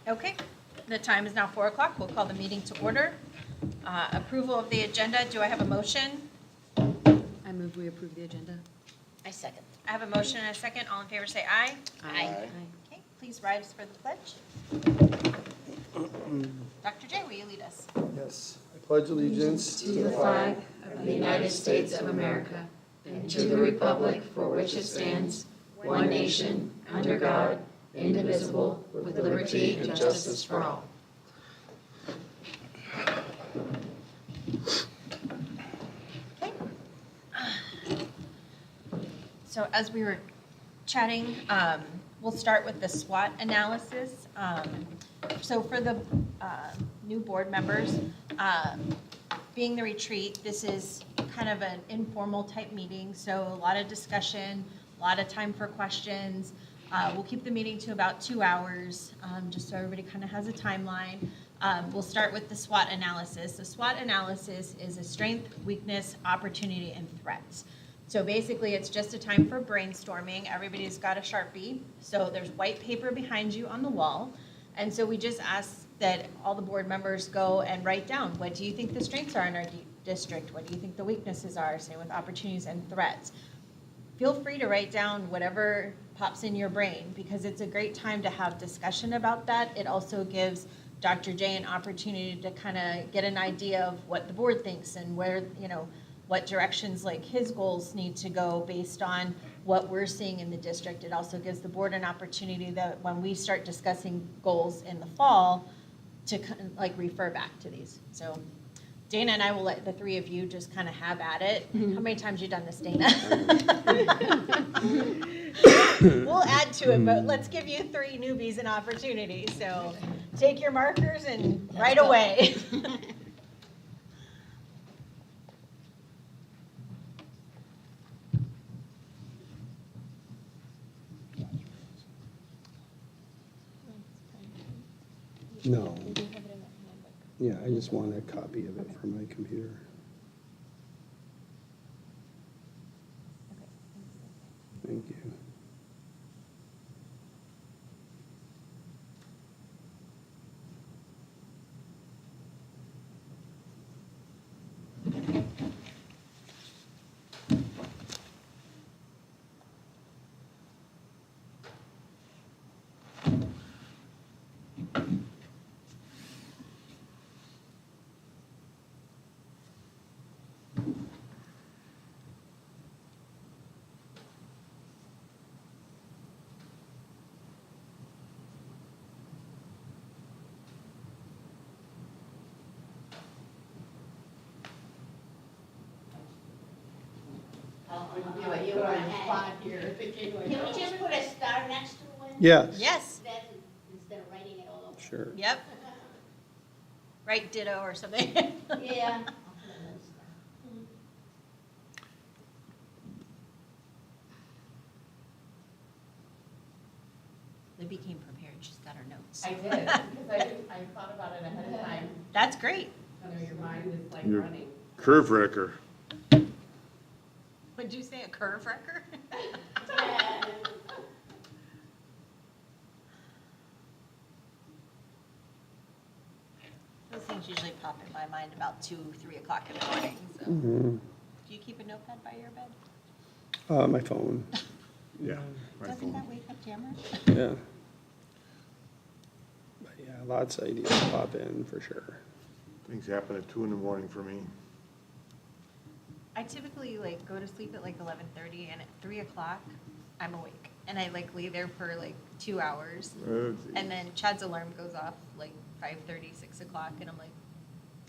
Okay, the time is now 4 o'clock. We'll call the meeting to order. Approval of the agenda. Do I have a motion? I move we approve the agenda. I second. I have a motion and a second. All in favor say aye. Aye. Okay, please rise for the pledge. Dr. J, will you lead us? Yes. I pledge allegiance To the flag of the United States of America and to the republic for which it stands, one nation, under God, indivisible, with liberty and justice for all. So as we were chatting, we'll start with the SWOT analysis. So for the new board members, being the retreat, this is kind of an informal type meeting, so a lot of discussion, a lot of time for questions. We'll keep the meeting to about 2 hours, just so everybody kind of has a timeline. We'll start with the SWOT analysis. The SWOT analysis is a strength, weakness, opportunity, and threats. So basically, it's just a time for brainstorming. Everybody's got a Sharpie. So there's white paper behind you on the wall. And so we just ask that all the board members go and write down, what do you think the strengths are in our district? What do you think the weaknesses are, same with opportunities and threats? Feel free to write down whatever pops in your brain, because it's a great time to have discussion about that. It also gives Dr. J an opportunity to kind of get an idea of what the board thinks and where, what directions like his goals need to go based on what we're seeing in the district. It also gives the board an opportunity that when we start discussing goals in the fall to like refer back to these. So Dana and I will let the three of you just kind of have at it. How many times have you done this, Dana? We'll add to it, but let's give you 3 newbies an opportunity. So take your markers and right away. No. Yeah, I just want a copy of it for my computer. Thank you. You were on spot here. Can we just put a star next to one? Yes. Yes. That's instead of writing it all over. Sure. Yep. Right, ditto or something. Yeah. Libby came prepared. She's got her notes. I did, because I thought about it ahead of time. That's great. I know your mind is like Your running. curve wrecker. Would you say a curve wrecker? Those things usually pop in my mind about 2, 3 o'clock in the morning. So, Mhm. do you keep a notepad by your bed? My phone. Yeah. my Doesn't phone. that wake up Tamara? Yeah. But yeah, lots of ideas pop in for sure. Things happen at 2 in the morning for me. I typically like go to sleep at like 11:30, and at 3 o'clock, I'm awake, and I like lay there for like 2 hours, and then Chad's alarm goes off like 5:30, 6 o'clock, and I'm like,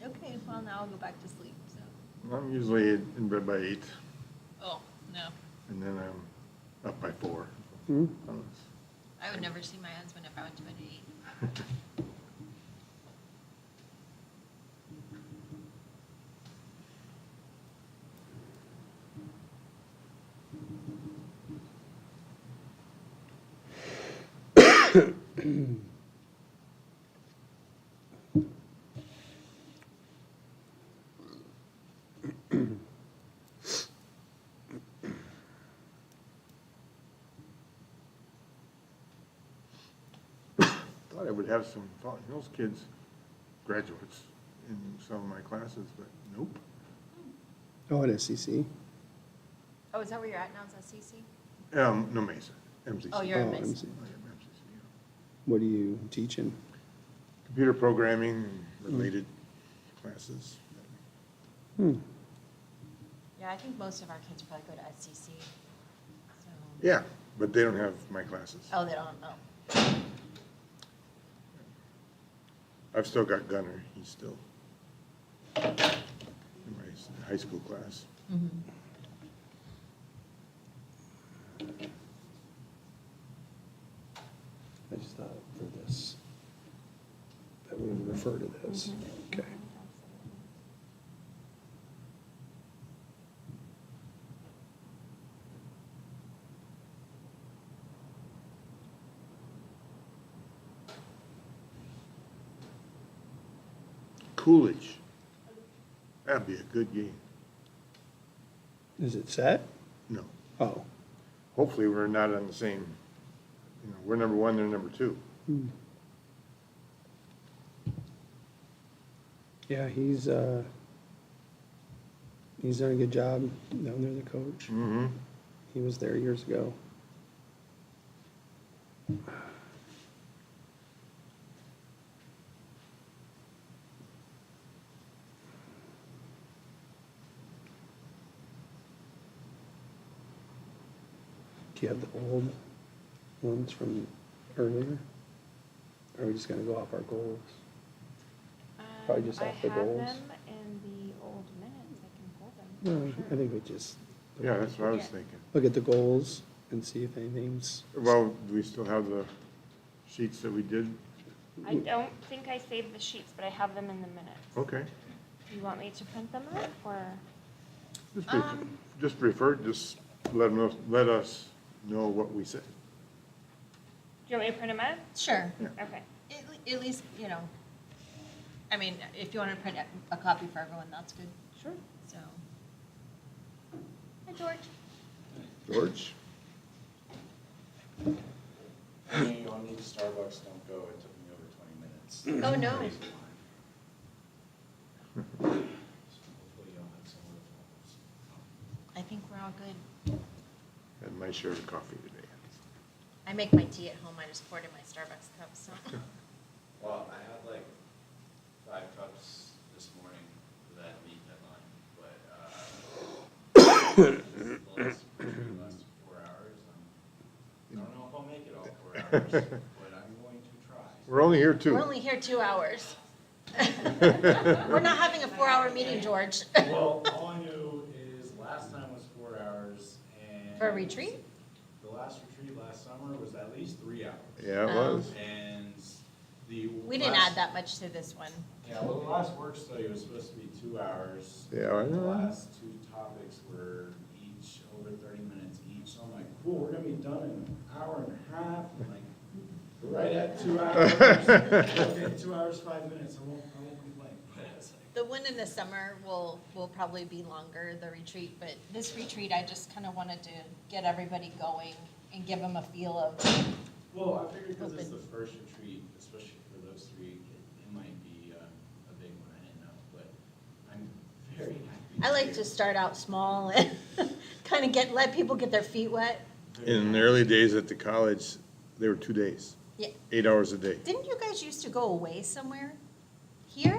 okay, well now I'll go back to sleep. So. I'm usually in bed by 8, Oh no, and then I'm up by 4. Hmm? I would never see my husband if I went to bed at 8. I thought I would have some Fountain Hills kids, graduates, in some of my classes, but nope. Oh, at SCC? Oh, is that where you're at now, is that CC? No, Mesa, MCC. Oh, you're Oh, at Mesa. MC. I am MCC, yeah. What are you teaching? Computer programming and related classes. Hmm. Yeah, I think most of our kids probably go to SCC, so. Yeah, but they don't have my classes. Oh, they don't know. I've still got Gunner, he's still in my high school class. I just thought for this, that we would refer to this. Okay. Coolidge, that'd be a good game. Is it set? No, Oh. hopefully we're not on the same, we're number one, they're number two. Hmm. Yeah, he's done a good job down there, the coach. Mm-hmm. He was there years ago. Do you have the old ones from earlier? Or are we just gonna go off our goals? Probably just off the goals. I have them in the old minutes, I can pull them. No, for I sure. think we just Yeah, that's what I was Yeah. thinking. look at the goals and see if anything's, Well, do we still have the sheets that we did? I don't think I saved the sheets, but I have them in the minutes. Okay. You want me to print them up, or? Just let us know what we said. Do you want me to print them up? Sure. Okay. At least, I mean, if you want to print a copy for everyone, that's good, Sure. so. Hi, George. George? Hey, on me to Starbucks, don't go, it took me over 20 minutes. Oh, no. Crazy line. So hopefully you don't have some of the problems. I think we're all good. Had my share of coffee today. I make my tea at home, I just poured in my Starbucks cup, so. Well, I had like 5 cups this morning for that meat deadline, but the last 4 hours, I don't know if I'll make it all 4 hours, but I'm going to try. We're only here two. We're only here 2 hours. We're not having a 4-hour meeting, George. Well, all I knew is last time was 4 hours and. For a retreat? The last retreat last summer was at least 3 hours. Yeah, it was. And We didn't add that much to this one. Yeah, well, the last work study was supposed to be 2 hours. Yeah, I The know. last 2 topics were each over 30 minutes each, so I'm like, cool, we're gonna be done in an hour and a half, I'm like, right at 2 hours. Okay, 2 hours, 5 minutes, I won't complain. But it's like, The one in the summer will probably be longer, the retreat, but this retreat, I just kind of wanted to get everybody going and give them a feel of, well, I figured because it's Open. the first retreat, especially for those 3, it might be a big one, I didn't know, but I'm very happy. I like to start out small and kind of let people get their feet wet. In the early days at the college, they were 2 days, Yeah. 8 hours a day. Didn't you guys used to go away somewhere? Here?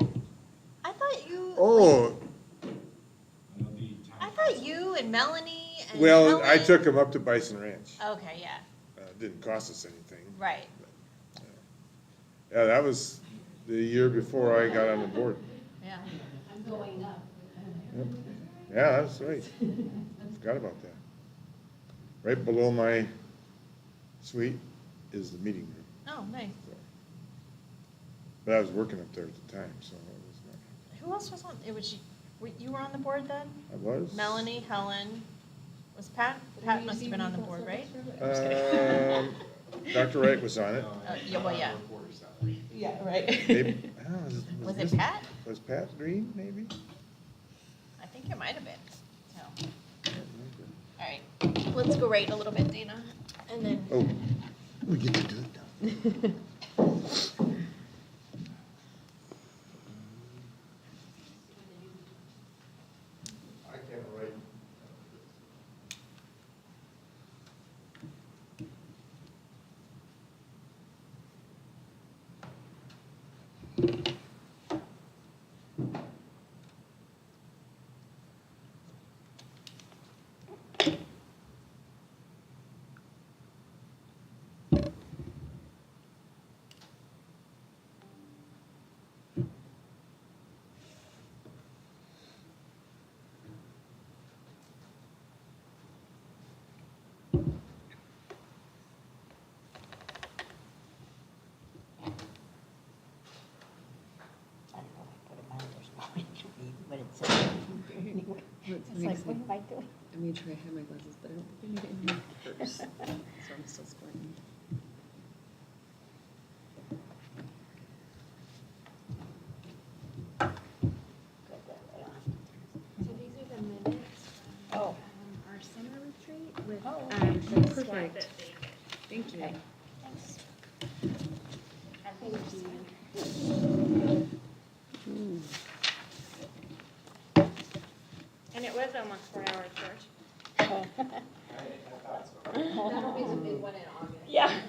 I thought you. Oh, I thought you and Melanie and well, I Helen- took them up to Bison Ranch. Okay, yeah, It didn't cost us anything. right. Yeah, that was the year before I got on the board. Yeah. I'm going up. Yeah, that's right. Forgot about that. Right below my suite is the meeting room. Oh, nice. But I was working up there at the time, so it was Who else was on? It was you were on the board then? not, I was. Melanie, Helen, was Pat? Pat must have been on the board, right? Dr. Wright was on it. Yeah, well, yeah. Yeah, right. Maybe, Was it Pat? Was Pat Green, maybe? I think it might have been. So, all right, let's go right a little bit, Dana, and then. Oh, we get to do it now. It's like, what am I doing? I made sure I had my glasses, but I don't think I made it in my purse, so I'm still squinting. So these are the minutes from Oh. our summer retreat with Oh. the SWAT Perfect. that they did. Thank you. Thanks. And it was almost 4 hours, George. That'll be the big one in August. Yeah.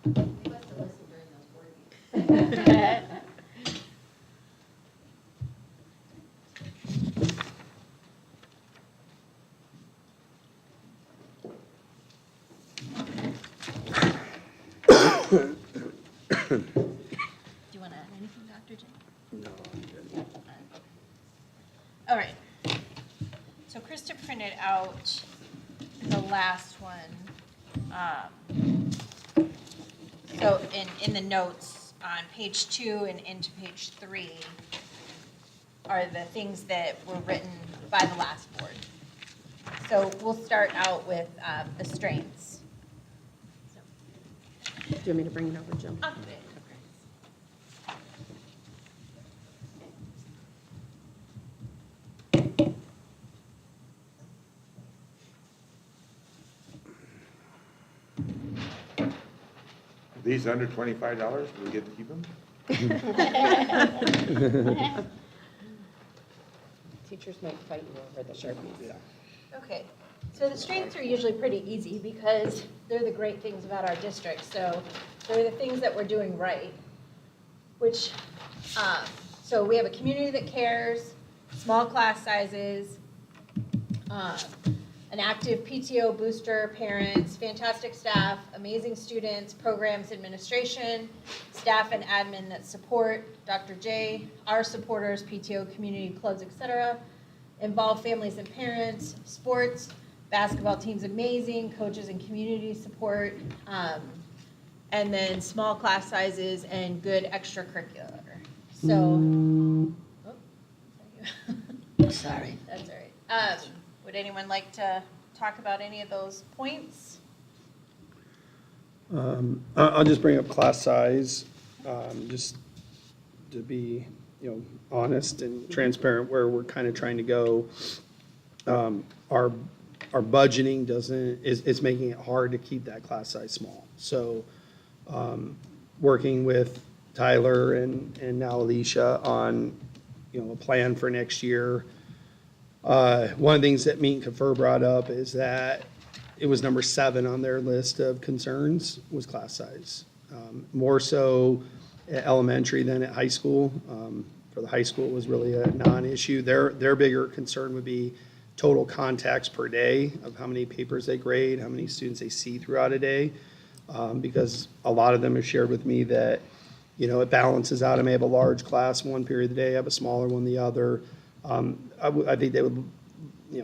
You must have listened during those board meetings. Do you want to add anything, Dr. J? No, I'm good. All right. So Krista printed out the last one. So in the notes on page 2 and into page 3 are the things that were written by the last board. So we'll start out with the strengths. Do you want me to bring it over, Jill? I'll do it. These under $25, do we get to keep them? Teachers might fight you over the Sharpies. Okay, so the strengths are usually pretty easy because they're the great things about our district. So they're the things that we're doing right, which, so we have a community that cares, small class sizes, an active PTO booster, parents, fantastic staff, amazing students, programs, administration, staff and admin that support Dr. J, our supporters, PTO, community clubs, etc. Involve families and parents, sports, basketball team's amazing, coaches and community support, and then small class sizes and good extracurricular. So, oh, is that you? Sorry. That's all right. Would anyone like to talk about any of those points? I'll just bring up class size, just to be, honest and transparent where we're kind of trying to go. Our budgeting it's making it hard to keep that class size small. So, working with Tyler and now Alicia on, a plan for next year. One of the things that Meet and Confer brought up is that it was number 7 on their list of concerns was class size. More so at elementary than at high school. For the high school, it was really a non-issue. Their bigger concern would be total contacts per day of how many papers they grade, how many students they see throughout a day. Because a lot of them have shared with me that, it balances out. I may have a large class one period of the day, have a smaller one the other. I think they would,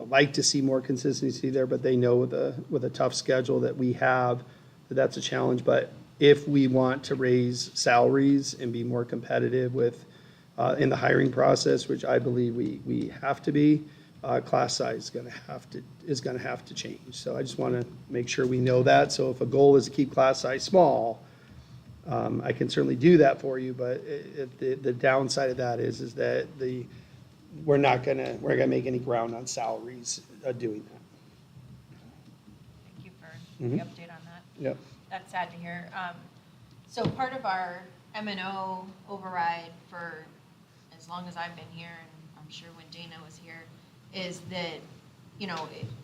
like to see more consistency there, but they know with a tough schedule that we have, that's a challenge. But if we want to raise salaries and be more competitive with, in the hiring process, which I believe we have to be, class size is gonna have to change. So I just want to make sure we know that. So if a goal is to keep class size small, I can certainly do that for you, but the downside of that is that we're not gonna make any ground on salaries doing that. Thank you for the update on that. Yep. That's sad to hear. So part of our M&O override for as long as I've been here, and I'm sure when Dana was here, is that,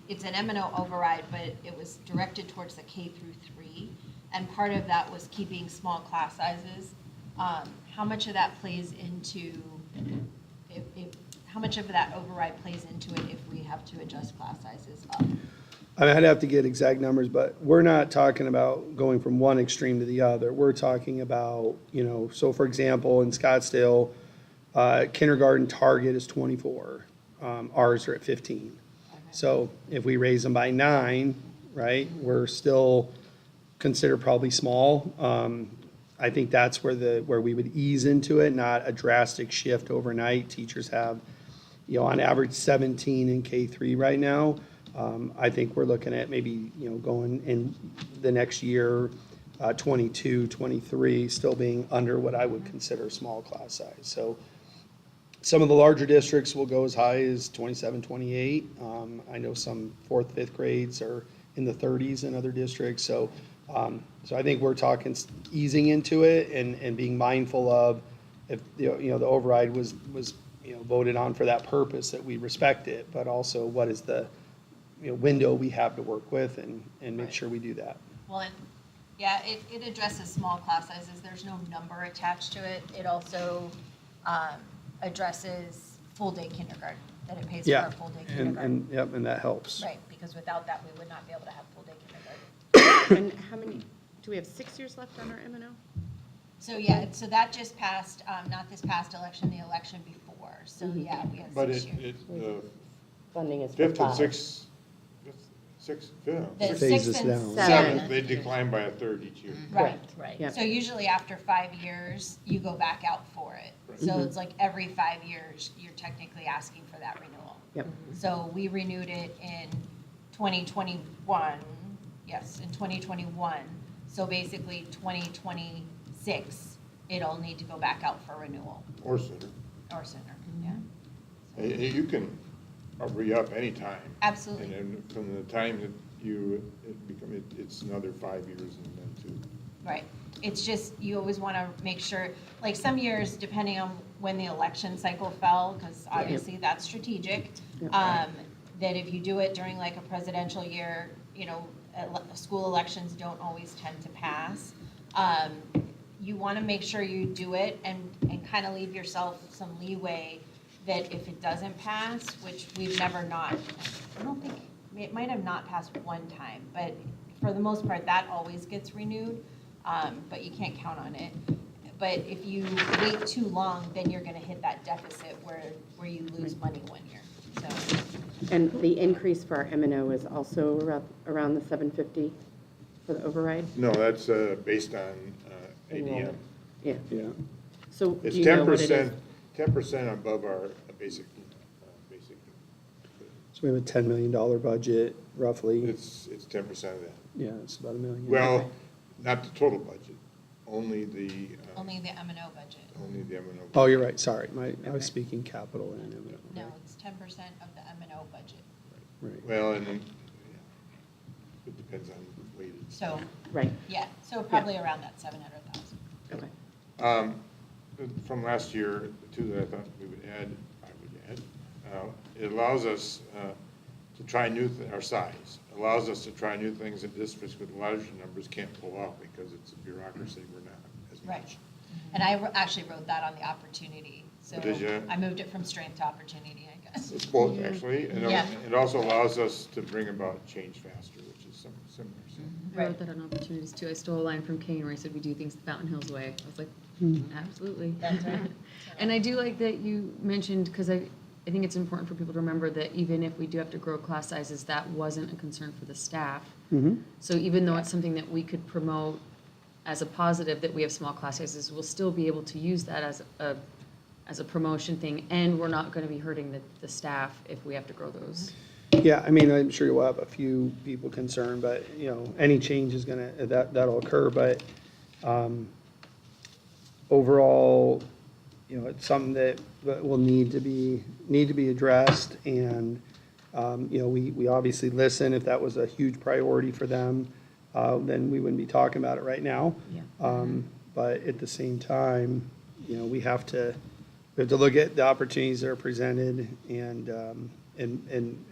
it's an M&O override, but it was directed towards the K through 3. And part of that was keeping small class sizes. How much of that plays into, how much of that override plays into it if we have to adjust class sizes up? I'd have to get exact numbers, but we're not talking about going from one extreme to the other. We're talking about, so for example, in Scottsdale, kindergarten target is 24. Ours are at 15. So if we raise them by 9, right, we're still considered probably small. I think that's where we would ease into it, not a drastic shift overnight. Teachers have, on average 17 in K3 right now. I think we're looking at maybe, going in the next year, 22, 23, still being under what I would consider small class size. So some of the larger districts will go as high as 27, 28. I know some 4th, 5th grades are in the 30s in other districts. So I think we're talking easing into it and being mindful of if, the override was voted on for that purpose, that we respect it, but also what is the window we have to work with and make sure we do that. Well, and, yeah, it addresses small class sizes. There's no number attached to it. It also addresses full-day kindergarten, that it pays for our full-day kindergarten. And that helps. Right, because without that, we would not be able to have full-day kindergarten. And how many, do we have 6 years left on our M&O? So, yeah, so that just passed, not this past election, the election before. So, yeah, we have But 6 years. the Funding is for fifth and 5. fifth, The Phases 6th and down. 7th. they decline by a third each year. Right. Right. Yep. So usually after 5 years, you go back out for it. So it's like every 5 years, you're technically asking for that renewal. Yep. So we renewed it in 2021, yes, in 2021. So basically 2026, it'll need to go back out for renewal Or sooner. or sooner, yeah. You can re-up anytime. Absolutely. And then from the time that it's another 5 years and then 2. Right. It's just, you always want to make sure, like some years, depending on when the election cycle fell, because obviously that's strategic, that if you do it during like a presidential year, school elections don't always tend to pass. You want to make sure you do it and kind of leave yourself some leeway that if it doesn't pass, which we've never not, I don't think, it might have not passed one time, but for the most part, that always gets renewed. But you can't count on it. But if you wait too long, then you're gonna hit that deficit where you lose money one year, so. And the increase for our M&O is also around the 750 for the override? No, that's based on ADM. Yeah. Yeah. So do It's you know what it is? 10% above our basic. So we have a $10 million budget roughly. It's 10% of that. Yeah, it's about $1 million. Well, not the total budget, only the Only the M&O budget. M&O. Oh, you're right, sorry. I was speaking capital and No, it's 10% of the M&O budget. Right. Well, and then, it depends on weighted. So, Right, yeah, so probably around that 700,000. okay. From last year, the two that I thought we would add, it allows us to try our size, allows us to try new things that districts with larger numbers can't pull off because it's a bureaucracy we're not as much. Right. And I actually wrote that on the opportunity, so Did you? I moved it from strength to opportunity, I guess. It's both, actually, and Yeah. it also allows us to bring about change faster, which is similar. So. I wrote that on opportunities too. I stole a line from Kane where he said, "We do things the Fountain Hills way." I was like, absolutely. That's right. And I do like that you mentioned, because I think it's important for people to remember that even if we do have to grow class sizes, that wasn't a concern for the staff. So even though it's something that we could promote as a positive, that we have small class sizes, we'll still be able to use that as a promotion thing, and we're not going to be hurting the staff if we have to grow those. Yeah, I mean, I'm sure you'll have a few people concerned, but, any change is that'll occur, but, overall, it's something that will need to be addressed, and, we obviously listen. If that was a huge priority for them, then we wouldn't be talking about it right now. Yeah. But at the same time, we have to look at the opportunities that are presented and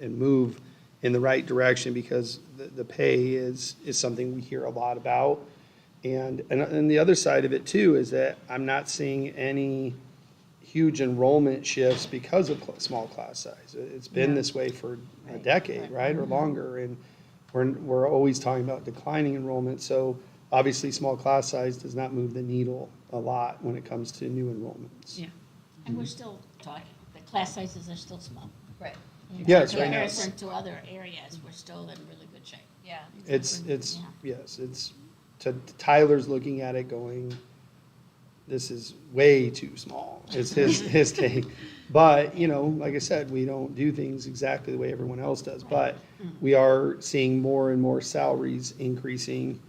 move in the right direction, because the pay is something we hear a lot about. And the other side of it too is that I'm not seeing any huge enrollment shifts because of small class size. It's been Yeah. this way for a decade, right, or longer, and we're always talking about declining enrollment. So obviously, small class size does not move the needle a lot when it comes to new enrollments. Yeah. And we're still talking, the class sizes are still small. Right, Yes, In right now. comparison to other areas, we're still in really good shape. yeah. It's, Yeah. yes, it's, Tyler's looking at it going, this is way too small, is his take. But, you know, like I said, we don't do things exactly the way everyone else does. But we are seeing more and more salaries increasing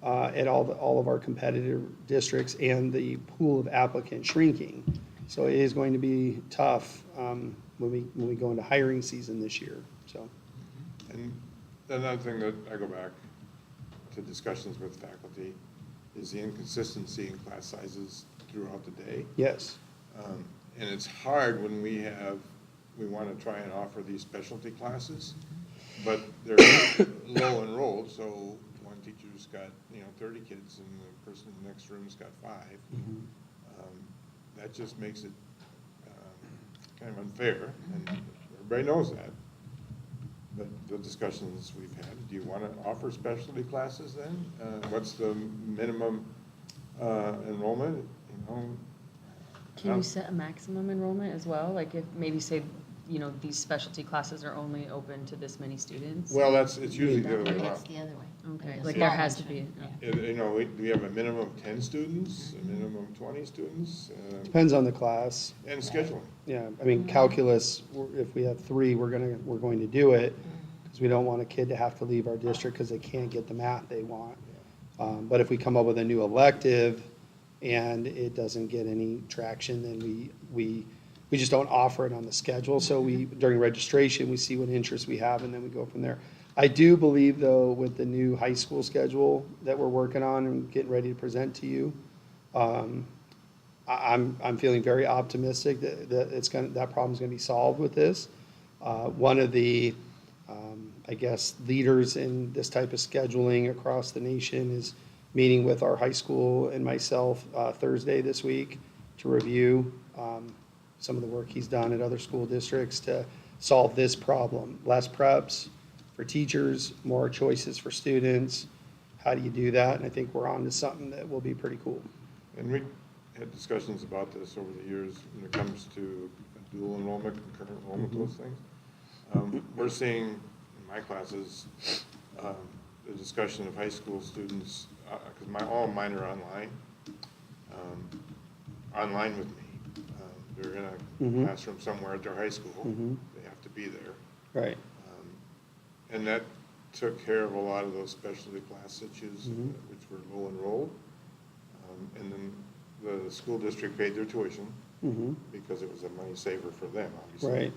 at all of our competitive districts, and the pool of applicants shrinking. So it is going to be tough when we go into hiring season this year, so. And another thing that I go back to discussions with faculty is the inconsistency in class sizes throughout the day. Yes, And it's hard when we want to try and offer these specialty classes, but they're low enrolled, so one teacher's got, 30 kids and the person in the next room's got 5. That just makes it kind of unfair, and everybody knows that. But the discussions we've had, do you want to offer specialty classes then? What's the minimum enrollment, Can you set a maximum enrollment as well? Like if maybe say, these specialty classes are only open to this many students? Well, it's usually the other way That's around. the other way. Okay, That's like the there small has to ones, be. right? We have a minimum of 10 students, a minimum of 20 students, depends on the class. and scheduling. Yeah, I mean, calculus, if we have 3, we're going to do it, because we don't want a kid to have to leave our district because they can't get the math they want. But if we come up with a new elective and it doesn't get any traction, then we just don't offer it on the schedule. So during registration, we see what interest we have, and then we go from there. I do believe, though, with the new high school schedule that we're working on and getting ready to present to you, I'm feeling very optimistic that that problem's gonna be solved with this. One of the, I guess, leaders in this type of scheduling across the nation is meeting with our high school and myself Thursday this week to review some of the work he's done at other school districts to solve this problem. Less preps for teachers, more choices for students. How do you do that? And I think we're on to something that will be pretty cool. And we had discussions about this over the years when it comes to dual enrollment, concurrent enrollment, those things. We're seeing in my classes, the discussion of high school students, because all mine are online with me. They're in a classroom somewhere at their high school. They have to be there. Right. And that took care of a lot of those specialty class issues, which were low enrolled. And then the school district paid their tuition because it was a money saver for them, obviously. Right.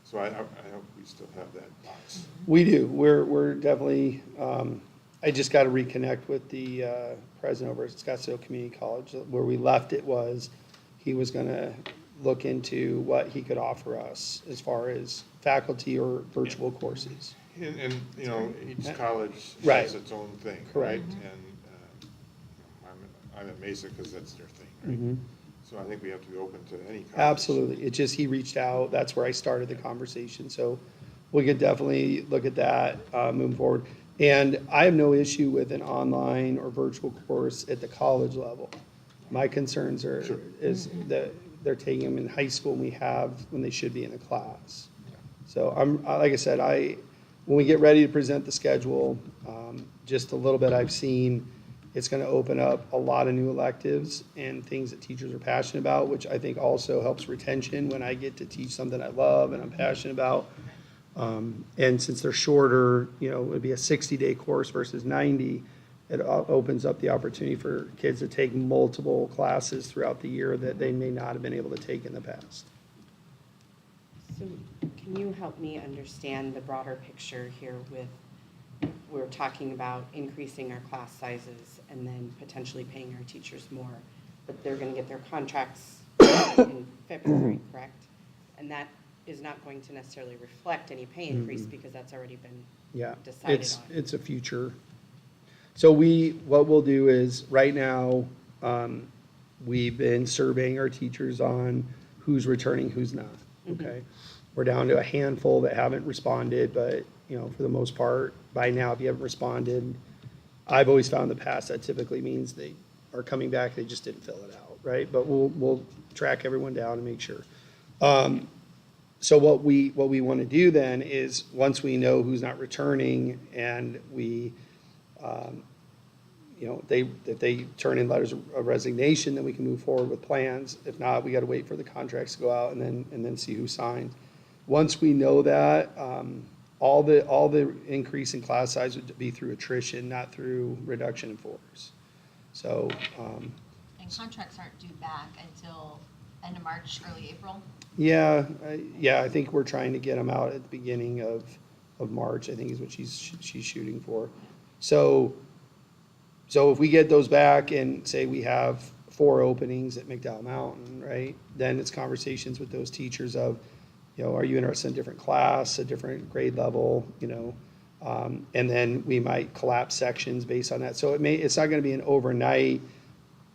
So I hope we still have that box. We do. We're definitely, I just got to reconnect with the president over at Scottsdale Community College. Where we left it was, he was going to look into what he could offer us as far as faculty or virtual courses. And each college Right. has its own thing, Correct. right? And I'm at Mesa because that's their thing, right? So I think we have to be open to any college. Absolutely. It just, he reached out. That's where I started the conversation. So we could definitely look at that moving forward. And I have no issue with an online or virtual course at the college level. My concerns is that they're taking them in high school when they should be in a class. So like I said, when we get ready to present the schedule, just a little bit I've seen, it's going to open up a lot of new electives and things that teachers are passionate about, which I think also helps retention when I get to teach something I love and I'm passionate about. And since they're shorter, it would be a 60-day course versus 90. It opens up the opportunity for kids to take multiple classes throughout the year that they may not have been able to take in the past. So can you help me understand the broader picture here we're talking about increasing our class sizes and then potentially paying our teachers more, but they're going to get their contracts in February, correct? And that is not going to necessarily reflect any pay increase because that's already been decided on. It's a future. So what we'll do is, right now, we've been surveying our teachers on who's returning, who's not, okay? We're down to a handful that haven't responded, but, you know, for the most part, by now, if you haven't responded, I've always found in the past that typically means they are coming back, they just didn't fill it out, right? But we'll track everyone down and make sure. So what we want to do then is, once we know who's not returning and we, you know, if they turn in letters of resignation, then we can move forward with plans. If not, we got to wait for the contracts to go out and then see who signs. Once we know that, all the increase in class size would be through attrition, not through reduction in force. So, And contracts aren't due back until end of March, early April. yeah, I think we're trying to get them out at the beginning of March, I think is what she's shooting for. So if we get those back and say we have 4 openings at McDowell Mountain, right? Then it's conversations with those teachers of, you know, are you interested in a different class, a different grade level, you know? And then we might collapse sections based on that. So it's not gonna be an overnight,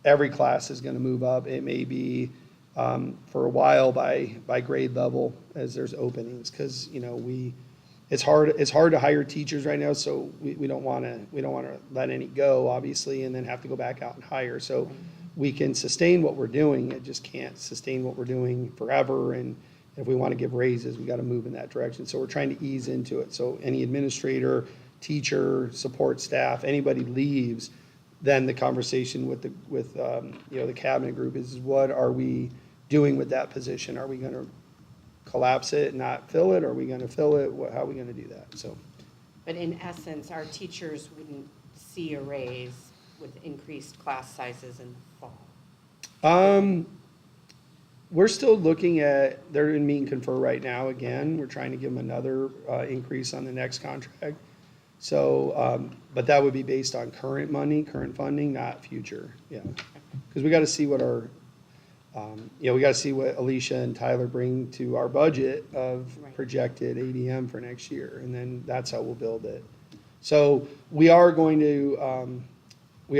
every class is gonna move up. It may be, for a while by grade level as there's openings, because, you know, it's hard to hire teachers right now, so we don't wanna let any go, obviously, and then have to go back out and hire. So we can sustain what we're doing, it just can't sustain what we're doing forever, and if we want to give raises, we got to move in that direction. So we're trying to ease into it. So any administrator, teacher, support staff, anybody leaves, then the conversation with you know, the cabinet group is, what are we doing with that position? Are we going to collapse it, not fill it? Are we going to fill it? How are we going to do that? So, But in essence, our teachers wouldn't see a raise with increased class sizes in the fall. we're still looking at, they're in meet and confer right now again. We're trying to give them another increase on the next contract. So, but that would be based on current money, current funding, not future, yeah. Because we got to see what our, you know, we got to see what Alicia and Tyler bring to our budget of Right. projected ADM for next year, and then that's how we'll build it. So we are going to be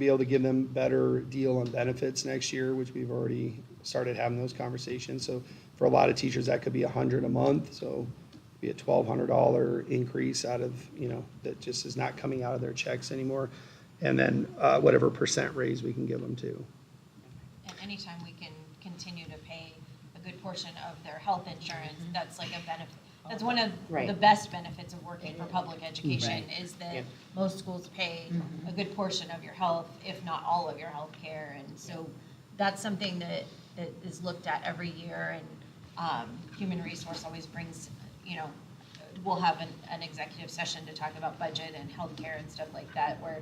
able to give them better deal on benefits next year, which we've already started having those conversations. So for a lot of teachers, that could be $100 a month, so be a $1,200 increase out of, you know, that just is not coming out of their checks anymore. And then whatever percent raise we can give them too. And anytime we can continue to pay a good portion of their health insurance, that's like a benefit. That's one of Right. the best benefits of working for public education, Right. is that Yep. most schools pay a good portion of your health, if not all of your health care. And so that's something that is looked at every year, and Human Resource always brings, you know, we'll have an executive session to talk about budget and healthcare and stuff like that, where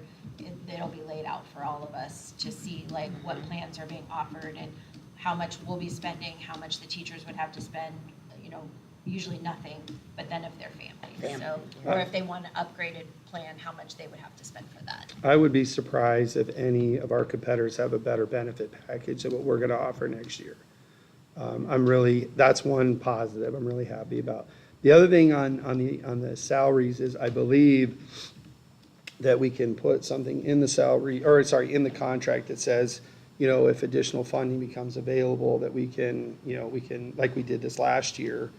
it'll be laid out for all of us to see like what plans are being offered and how much we'll be spending, how much the teachers would have to spend, you know, usually nothing, but then if they're families, so, or if they want an upgraded plan, how much they would have to spend for that. I would be surprised if any of our competitors have a better benefit package than what we're going to offer next year. That's one positive I'm really happy about. The other thing on the salaries is, I believe that we can put something in the salary, or sorry, in the contract that says, you know, if additional funding becomes available, that we can, you know, like we did this last year,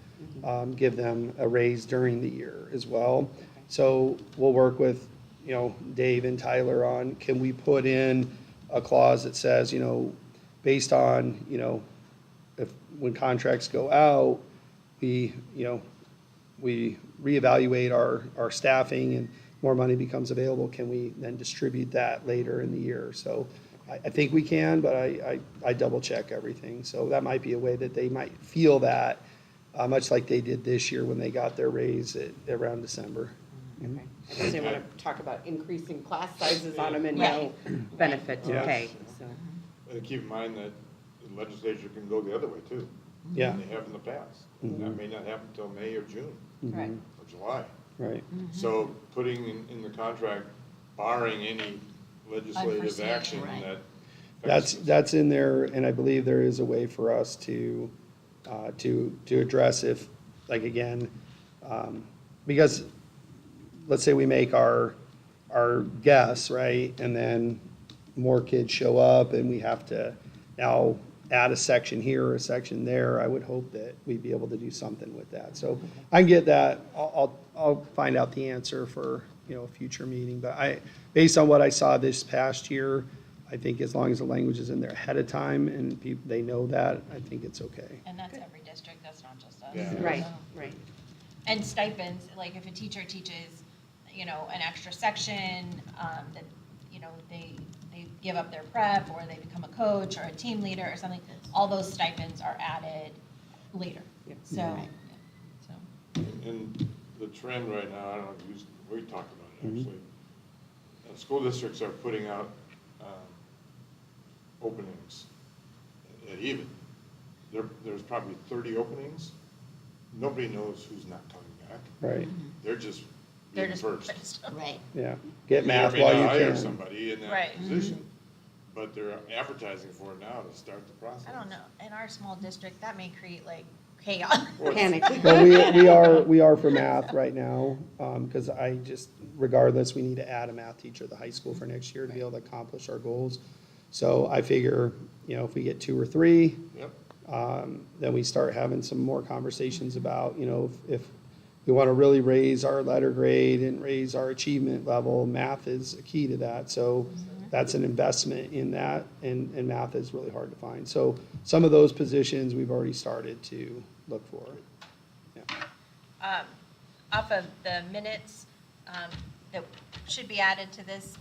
give them a raise during the year as well. So we'll work with, you know, Dave and Tyler on, can we put in a clause that says, you know, based on, you know, when contracts go out, we reevaluate our staffing and more money becomes available, can we then distribute that later in the year? So I think we can, but I double check everything. So that might be a way that they might feel that, much like they did this year when they got their raise around December. Okay. I guess they want to talk about increasing class sizes on them and Yeah. no benefit to Yeah. pay, so. And keep in mind that the legislature can go the other way too. Yeah. And they have in the past. That may not happen until May or June Correct. or July. Right. So putting in the contract, barring any legislative Unforeseen, action right. that. That's in there, and I believe there is a way for us to address if, like, again, because let's say we make our guess, right, and then more kids show up and we have to now add a section here or a section there, I would hope that we'd be able to do something with that. So I can get that, I'll find out the answer for, a future meeting. But based on what I saw this past year, I think as long as the language is in there ahead of time and they know that, I think it's okay. And that's every district, that's not just us. Yeah. Right, So- right. And stipends, like if a teacher teaches, an extra section, that, they give up their prep, or they become a coach or a team leader or something, all those stipends are added later. Yep. So, Right. so, And the trend right now, I don't know if we talked about it actually. School districts are putting out openings at even. There's probably 30 openings. Nobody knows who's not coming back. Right, They're just they're being just first. Right. yeah. Get They may or math may while not you hire can. somebody in that Right. position, but they're advertising for it now to start the process. I don't know, in our small district, that may create like chaos. Panic. Well, we are for math right now, because regardless, we need to add a math teacher at the high school for next year to be able to accomplish our goals. So I figure, if we get 2 or 3, Yep. then we start having some more conversations about, if we want to really raise our letter grade and raise our achievement level, math is a key to that. So that's an investment in that, and math is really hard to find. So some of those positions we've already started to look for. Yeah. Off of the minutes that should be added to this,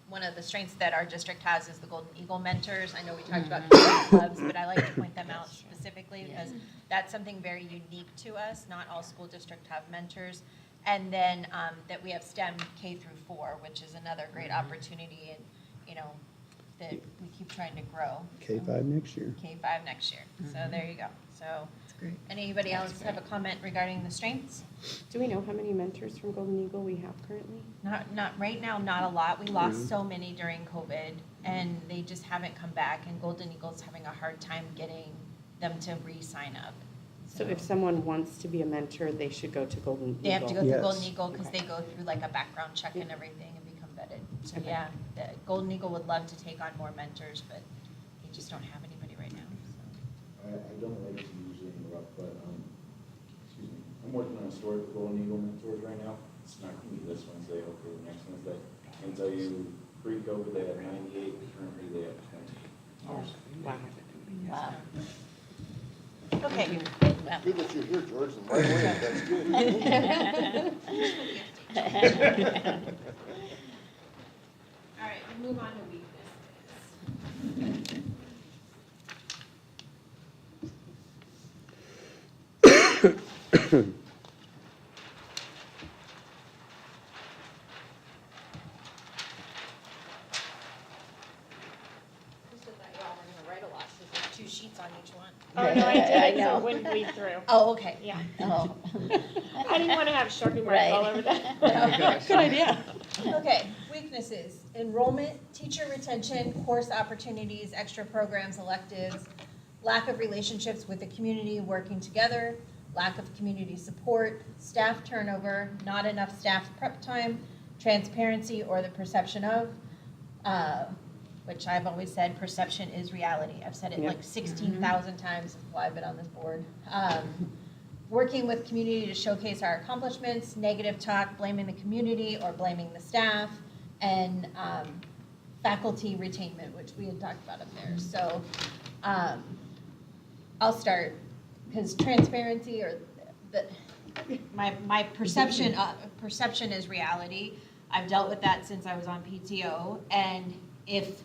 one of the strengths that our district has is the Golden Eagle mentors. I know we talked about clubs, but I like to point them out specifically because that's something very unique to us. Not all school districts have mentors. And then that we have STEM K through 4, which is another great opportunity, and that we keep trying to grow. K-5 next year. K-5 next year. So there you go. So That's great. anybody else have a comment regarding the strengths? Do we know how many mentors from Golden Eagle we have currently? Not right now, not a lot. We lost so many during COVID, and they just haven't come back, and Golden Eagle's having a hard time getting them to re-sign up. So if someone wants to be a mentor, they should go to Golden Eagle? They have to go through Yes. Golden Eagle because Okay. they go through like a background check and everything and become vetted. So Okay. yeah, the Golden Eagle would love to take on more mentors, but they just don't have anybody right now, so. I don't like to usually interrupt, but, excuse me, I'm working on a story with Golden Eagle Mentors right now. It's not gonna be this Wednesday, hopefully the next Wednesday. I can tell you, pre-COVID, they had 98, currently they have 28. Wow. Wow. Okay. Good that you're here, George, and right away, that's good. All right, we'll move on to weaknesses. Just thought y'all were gonna write a lot, so there's 2 sheets on each one. Oh, no, I did I it so know. it wouldn't bleed through. Oh, okay. Yeah. Oh. I didn't want to have Sharpie marks all over that. Good idea. Okay, weaknesses, enrollment, teacher retention, course opportunities, extra programs, electives, lack of relationships with the community working together, lack of community support, staff turnover, not enough staff prep time, transparency or the perception of, which I've always said, perception is reality. I've said it Yep. like 16,000 times while I've been on this board. Working with community to showcase our accomplishments, negative talk, blaming the community or blaming the staff, and faculty retainment, which we had talked about up there. So I'll start, because transparency or my perception is reality. I've dealt with that since I was on PTO, and if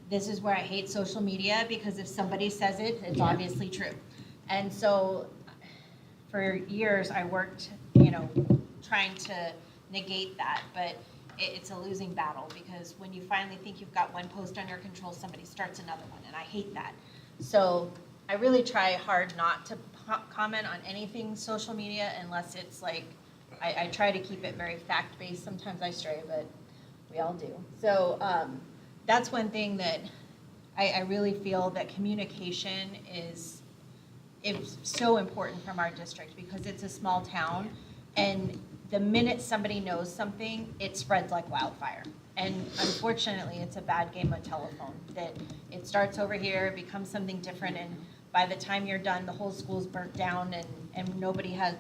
this is where I hate social media, because if somebody says it, it's obviously true. And so for years, I worked, trying to negate that, but it's a losing battle, because when you finally think you've got one post under control, somebody starts another one, and I hate that. So I really try hard not to comment on anything social media unless it's like, I try to keep it very fact-based. Sometimes I stray, but we all do. So that's one thing that I really feel that communication is so important from our district, because it's a small town, and the minute somebody knows something, it spreads like wildfire. And unfortunately, it's a bad game of telephone, that it starts over here, it becomes something different, and by the time you're done, the whole school's burnt down, and nobody has,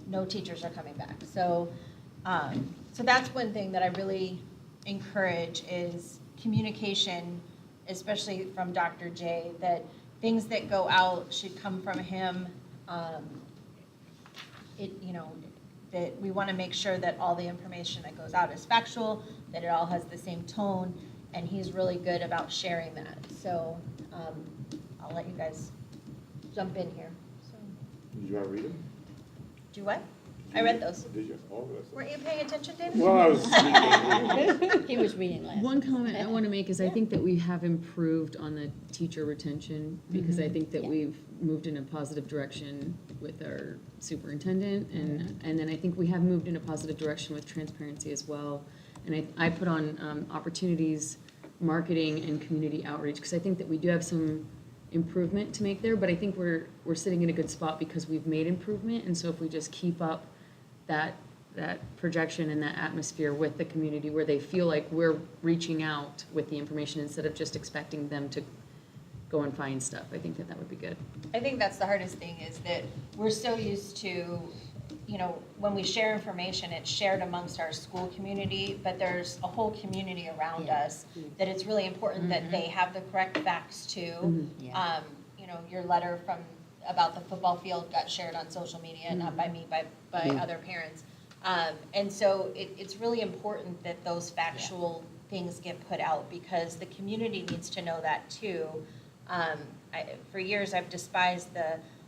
no teachers are coming back. So, so that's one thing that I really encourage is communication, especially from Dr. J, that things that go out should come from him. That we want to make sure that all the information that goes out is factual, that it all has the same tone, and he's really good about sharing that. So I'll let you guys jump in here. So, Did you want to read them? do what? I read those. Did you? Oh, that's. Weren't you paying attention, David? Well, I was. He was reading last. One comment I want to make is I think that we have improved on the teacher retention, because I think that Yeah. we've moved in a positive direction with our superintendent, and then I think we have moved in a positive direction with transparency as well. And I put on opportunities, marketing, and community outreach, because I think that we do have some improvement to make there, but I think we're sitting in a good spot because we've made improvement, and so if we just keep up that projection and that atmosphere with the community where they feel like we're reaching out with the information instead of just expecting them to go and find stuff, I think that would be good. I think that's the hardest thing, is that we're so used to, when we share information, it's shared amongst our school community, but there's a whole community around Yeah. us that it's really important that they have the correct facts too. Yeah. Your letter about the football field got shared on social media, not by me, by other parents. And so it's really important that those factual things get put out, because the community needs to know that too. For years, I've despised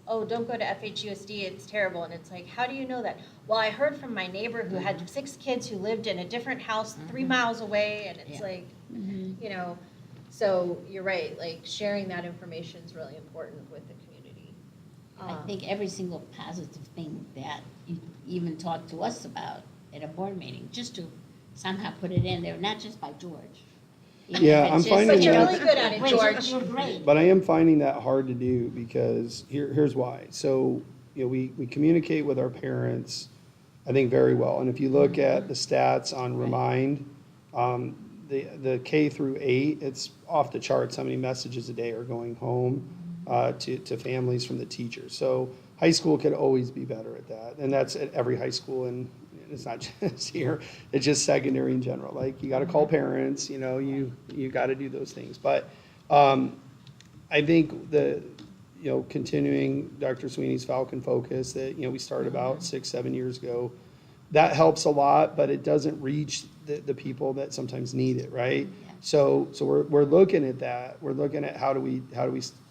don't go to FHUSD, it's terrible. And it's like, how do you know that? Well, I heard from my neighbor who had 6 kids who lived in a different house 3 miles away, and it's Yeah. like, so you're right, like sharing that information is really important with the community. I think every single positive thing that you even talked to us about at a board meeting, just to somehow put it in there, not just by George. Even Yeah, if I'm it's just- finding But you're that- really good at it, Wait, George. You're great. But I am finding that hard to do, because here's why. So, we communicate with our parents, I think, very well. And if you look at the stats on Remind, the K through 8, it's off the charts how many messages a day are going home to families from the teachers. So high school could always be better at that. And that's at every high school, and it's not just here, it's just secondary in general. Like, you got to call parents, you got to do those things. But I think continuing Dr. Sweeney's Falcon Focus that, we started about 6-7 years ago, that helps a lot, but it doesn't reach the people that sometimes need it, right? Yeah. So we're looking at that. We're looking at how do we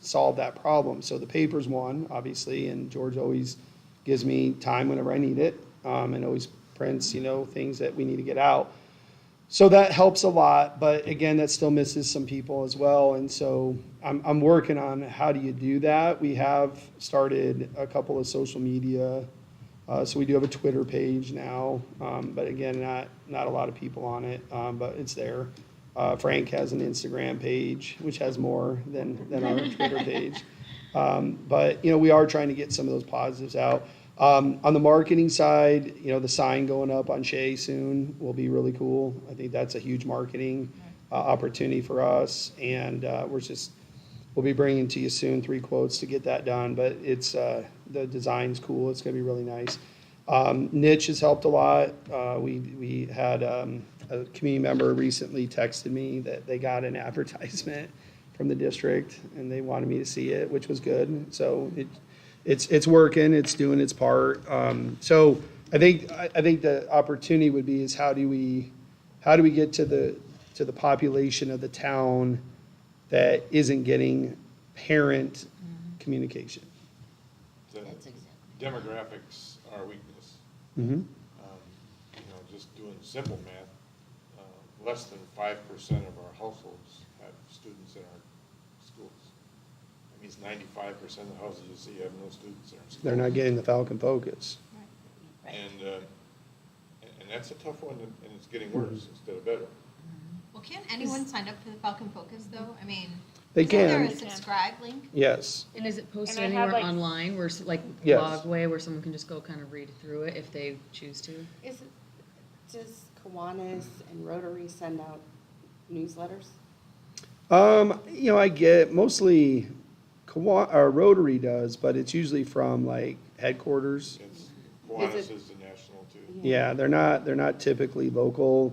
solve that problem. So the paper's one, obviously, and George always gives me time whenever I need it, and always prints, things that we need to get out. So that helps a lot, but again, that still misses some people as well. And so I'm working on how do you do that. We have started a couple of social media. So we do have a Twitter page now, but again, not a lot of people on it, but it's there. Frank has an Instagram page, which has more than our Twitter page. But, we are trying to get some of those positives out. On the marketing side, the sign going up on Shea soon will be really cool. I think that's a huge marketing opportunity for us. And we'll be bringing to you soon 3 quotes to get that done. But it's the design's cool. It's going to be really nice. Niche has helped a lot. We had a community member recently texted me that they got an advertisement from the district and they wanted me to see it, which was good. So it's working. It's doing its part. So I think the opportunity would be is how do we get to the population of the town that isn't getting parent communication. The That's exactly. demographics are a weakness. Mm-hmm. Just doing simple math, less than 5% of our households have students in our schools. That means 95% of the houses you see have no students in our schools. They're not getting the Falcon Focus. Right. And that's a tough one, and it's getting worse instead of better. Well, can anyone sign up for the Falcon Focus, though? I mean, They isn't there a can, subscribe link? yes. And is it posted And I have, anywhere like- online where, Yes. blog way, where someone can just go kind of read through it if they choose to? Does Kiwanis and Rotary send out newsletters? I get mostly Rotary does, but it's usually from like headquarters. It's, Kiwanis is the national too. Yeah, they're not typically local.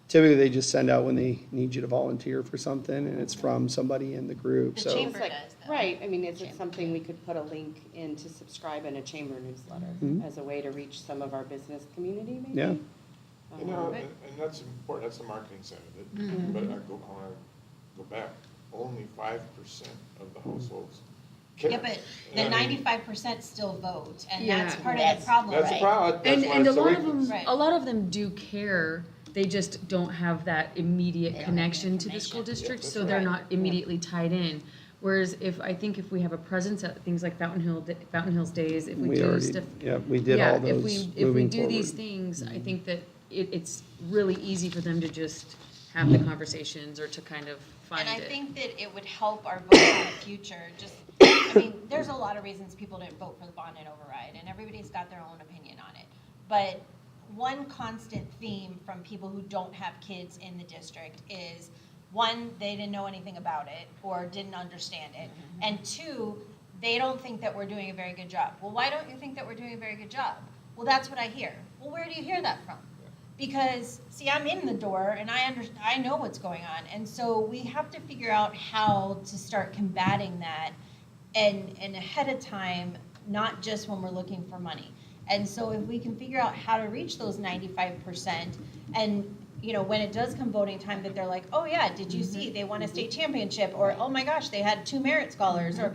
Typically, they just send out when they need you to volunteer for something, and it's from somebody in the group, The so. chamber It's like- does, though. Right, I mean, is it something we could put a link in to subscribe in a chamber newsletter Mhm. as a way to reach some of our business community, maybe? Yeah. And that's important, that's the marketing side of it, Mm-hmm. but I wanna go back, only 5% of the households care. Yeah, but And I the mean, 95% still vote, and Yeah. that's part of That's- the problem. That's the Right. problem, that's why And it's a so lot of weakness. them, Right. a lot of them do care, they just don't have that immediate They don't have connection that to the school connection. district, Yep, so that's they're right. not immediately tied in. Whereas I think if we have a presence at things like Fountain Hills Days, if we We do already, stuff. yeah, we did Yeah, all if those we moving do these forward. things, I think that it's really easy for them to just have the conversations or to kind of find And it. I think that it would help our vote in the future, just, I mean, there's a lot of reasons people didn't vote for the bond and override, and everybody's got their own opinion on it. But one constant theme from people who don't have kids in the district is, one, they didn't know anything about it or didn't understand it, and two, they don't think that we're doing a very good job. Well, why don't you think that we're doing a very good job? Well, that's what I hear. Well, where do you hear that from? Because, see, I'm in the door and I know what's going on. And so we have to figure out how to start combating that and ahead of time, not just when we're looking for money. And so if we can figure out how to reach those 95% and, when it does come voting time, that they're like, oh yeah, did you see, they won a state championship, or oh my gosh, they had 2 merit scholars, or,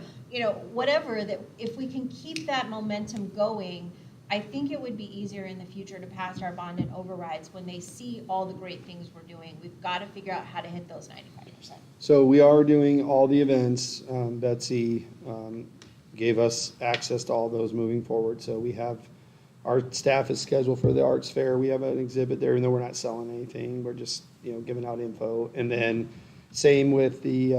whatever, that if we can keep that momentum going, I think it would be easier in the future to pass our bond and overrides when they see all the great things we're doing. We've got to figure out how to hit those 95%. So we are doing all the events. Betsy gave us access to all those moving forward. So we have, our staff is scheduled for the arts fair. We have an exhibit there, even though we're not selling anything. We're just, giving out info. And then same with the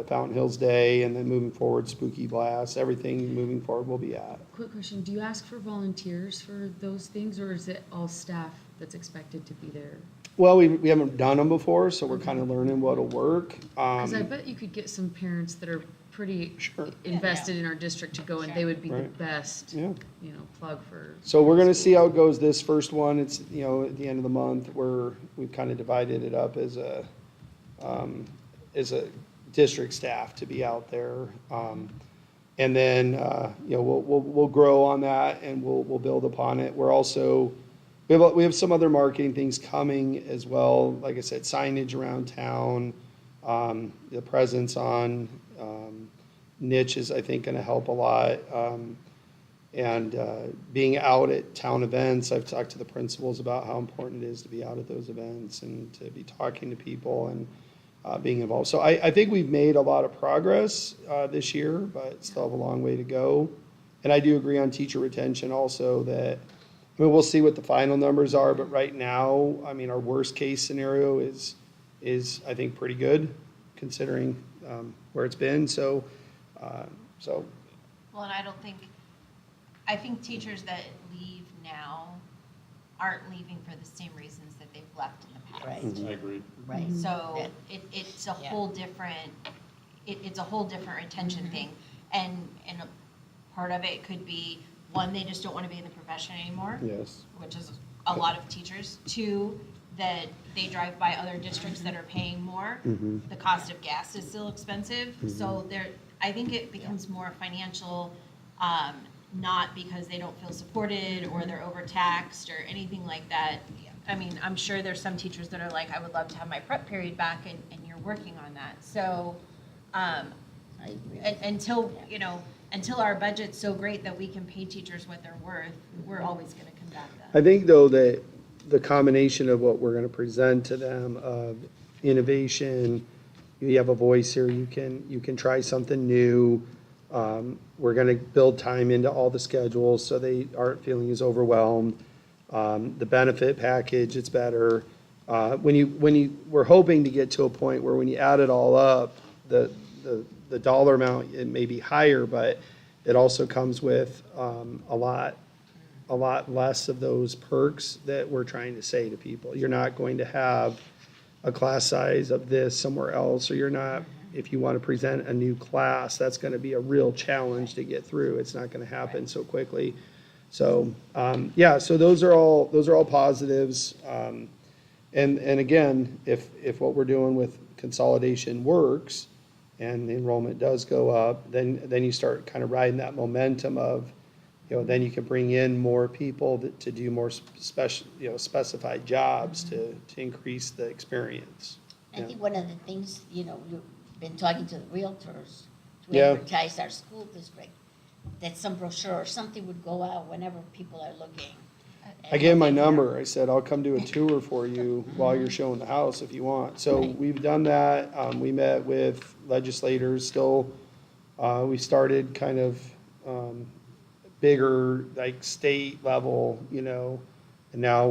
Fountain Hills Day, and then moving forward, Spooky Blast, everything moving forward will be at. Quick question, do you ask for volunteers for those things, or is it all staff that's expected to be there? Well, we haven't done them before, so we're kind of learning what'll work. Because I bet you could get some parents that are pretty Sure. invested in our district to go, and they would be the Right. best, Yeah. plug for. So we're gonna see how it goes this first one. It's, at the end of the month, we've kind of divided it up as a district staff to be out there. And then, we'll grow on that and we'll build upon it. We're also, we have some other marketing things coming as well. Like I said, signage around town, the presence on, niche is, I think, gonna help a lot. And being out at town events, I've talked to the principals about how important it is to be out at those events and to be talking to people and being involved. So I think we've made a lot of progress this year, but still have a long way to go. And I do agree on teacher retention also that, we'll see what the final numbers are, but right now, our worst case scenario is I think pretty good considering where it's been. So. Well, and I think teachers that leave now aren't leaving for the same reasons that they've left in the past. Right. I agree. Right. So Yeah. it's a Yeah. whole different, it's a whole different retention thing. And a part of it could be, one, they just don't want to be in the profession anymore, Yes. which is a lot of teachers. Two, that they drive by other districts that are paying more. Mhm. The cost of gas is still expensive. So I think it becomes more financial, not because they don't feel supported or they're overtaxed or anything like that. I'm sure there's some teachers that are like, I would love to have my prep period back, and you're working on that. So, I agree. until our budget's so great that we can pay teachers what they're worth, we're always gonna combat that. I think though that the combination of what we're gonna present to them of innovation, you have a voice here, you can try something new. We're gonna build time into all the schedules so they aren't feeling as overwhelmed. The benefit package, it's better. We're hoping to get to a point where when you add it all up, the dollar amount, it may be higher, but it also comes with a lot a lot less of those perks that we're trying to say to people. You're not going to have a class size of this somewhere else, or you're not, if you want to present a new class, that's going to be a real challenge to get through. It's not going to happen so quickly. So, yeah, so those are all positives. And again, if what we're doing with consolidation works and the enrollment does go up, then you start kind of riding that momentum of, then you can bring in more people to do more specified jobs to increase the experience. I think one of the things, you've been talking to the realtors to Yeah. advertise our school district, that some brochure or something would go out whenever people are looking. I gave him my number. I said, I'll come do a tour for you while you're showing the house if you want. So Right. we've done that. We met with legislators still. We started kind of bigger, like state level, and now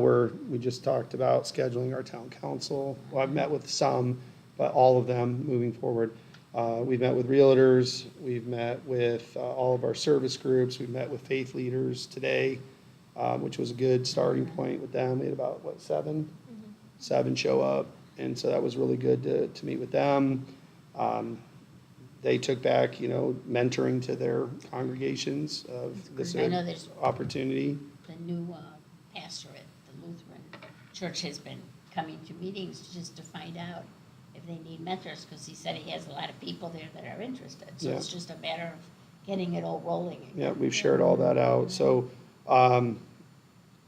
we just talked about scheduling our town council. Well, I've met with some, but all of them moving forward. We've met with realtors. We've met with all of our service groups. We've met with faith leaders today, which was a good starting point with them. We had about, seven? Seven show up. And so that was really good to meet with them. They took back, mentoring to their congregations of this I know there's opportunity. the new pastor at the Lutheran Church has been coming to meetings just to find out if they need mentors, because he said he has a lot of people there that are interested. So Yeah. it's just a matter of getting it all rolling again. Yeah, we've shared all that out. So, and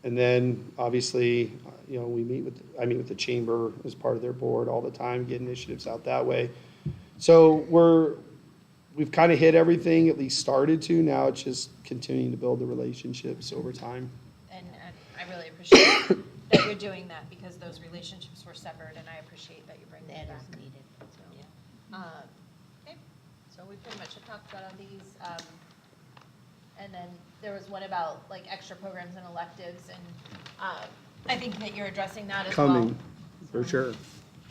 then obviously, I meet with the chamber as part of their board all the time, get initiatives out that way. So we've kind of hit everything, at least started to. Now it's just continuing to build the relationships over time. And I really appreciate that you're doing that, because those relationships were severed, and I appreciate that you're bringing That it back. is needed. So. Okay, so we pretty much have talked about all these. And then there was one about like extra programs and electives, and I think that you're addressing that as well. Coming, for sure.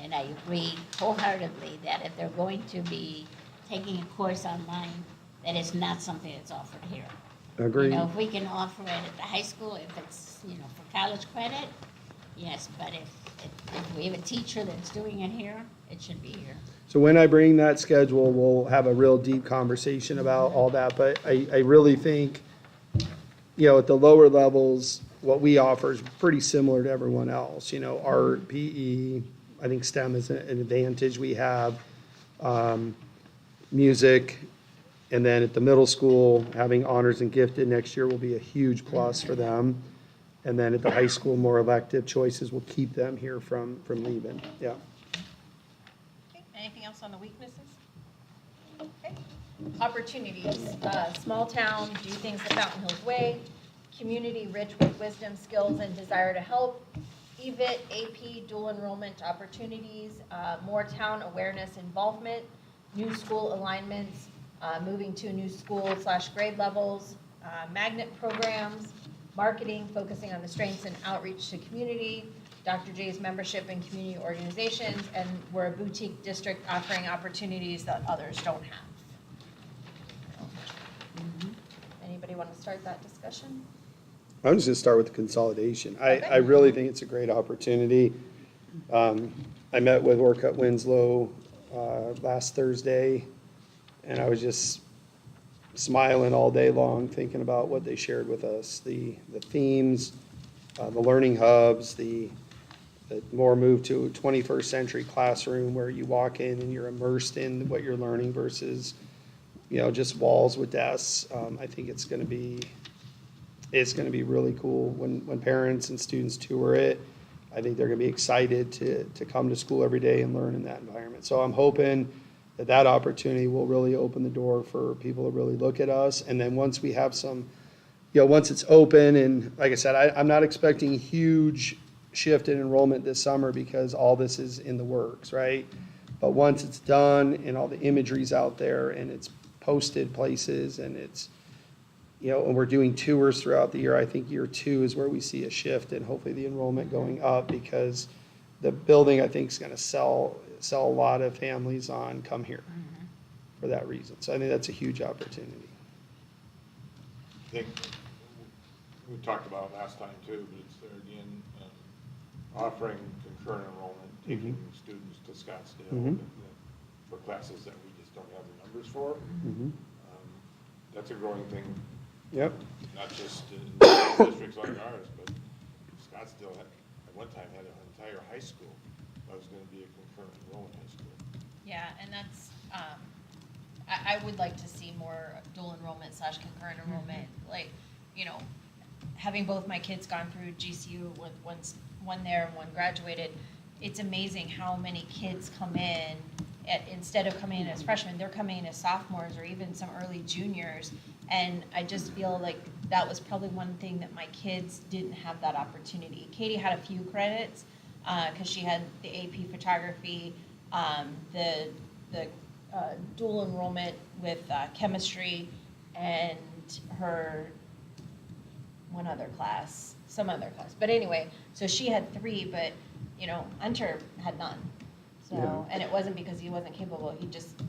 And I agree wholeheartedly that if they're going to be taking a course online, that is not something that's offered here. Agreed. If we can offer it at the high school, if it's, for college credit, yes, but if we have a teacher that's doing it here, it should be here. So when I bring that schedule, we'll have a real deep conversation about all that. But I really think, at the lower levels, what we offer is pretty similar to everyone else. Art, PE, I think STEM is an advantage we have. Music, and then at the middle school, having honors and gifted next year will be a huge plus for them. And then at the high school, more elective choices will keep them here from leaving. Yeah. Okay, anything else on the weaknesses? Okay. Opportunities, small town, do things the Fountain Hills way, community rich with wisdom, skills, and desire to help, EVIT, AP, dual enrollment opportunities, more town awareness involvement, new school alignments, moving to new school/grade levels, magnet programs, marketing, focusing on the strengths and outreach to community, Dr. J's membership in community organizations, and we're a boutique district offering opportunities that others don't have. Anybody want to start that discussion? I'm just gonna start with the consolidation. Okay. I really think it's a great opportunity. I met with Orcutt Winslow last Thursday, and I was just smiling all day long, thinking about what they shared with us, the themes, the learning hubs, the more move to a 21st century classroom where you walk in and you're immersed in what you're learning versus, just walls with desks. I think it's gonna be really cool when parents and students tour it. I think they're gonna be excited to come to school every day and learn in that environment. So I'm hoping that opportunity will really open the door for people to really look at us. And then once we have some, once it's open, and like I said, I'm not expecting a huge shift in enrollment this summer because all this is in the works, right? But once it's done and all the imagery's out there and it's posted places and it's, and we're doing tours throughout the year, I think year 2 is where we see a shift and hopefully the enrollment going up, because the building, I think, is going to sell a lot of families on come here for that reason. So I think that's a huge opportunity. I think we talked about it last time too, but it's there again, offering concurrent enrollment, taking students to Scottsdale for classes that we just don't have the numbers for. That's a growing thing, Yep. not just in districts like ours, but Scottsdale at one time had an entire high school that was going to be a concurrent enrollment high school. Yeah, and that's, I would like to see more dual enrollment / concurrent enrollment, like, you know, having both my kids gone through GCU with one there and one graduated, it's amazing how many kids come in, instead of coming in as freshmen, they're coming in as sophomores or even some early juniors. And I just feel like that was probably one thing that my kids didn't have that opportunity. Katie had a few credits, because she had the AP photography, the dual enrollment with chemistry, and her some other class. But anyway, so she had 3, but, you know, Hunter had none. So, Yeah. and it wasn't because he wasn't capable,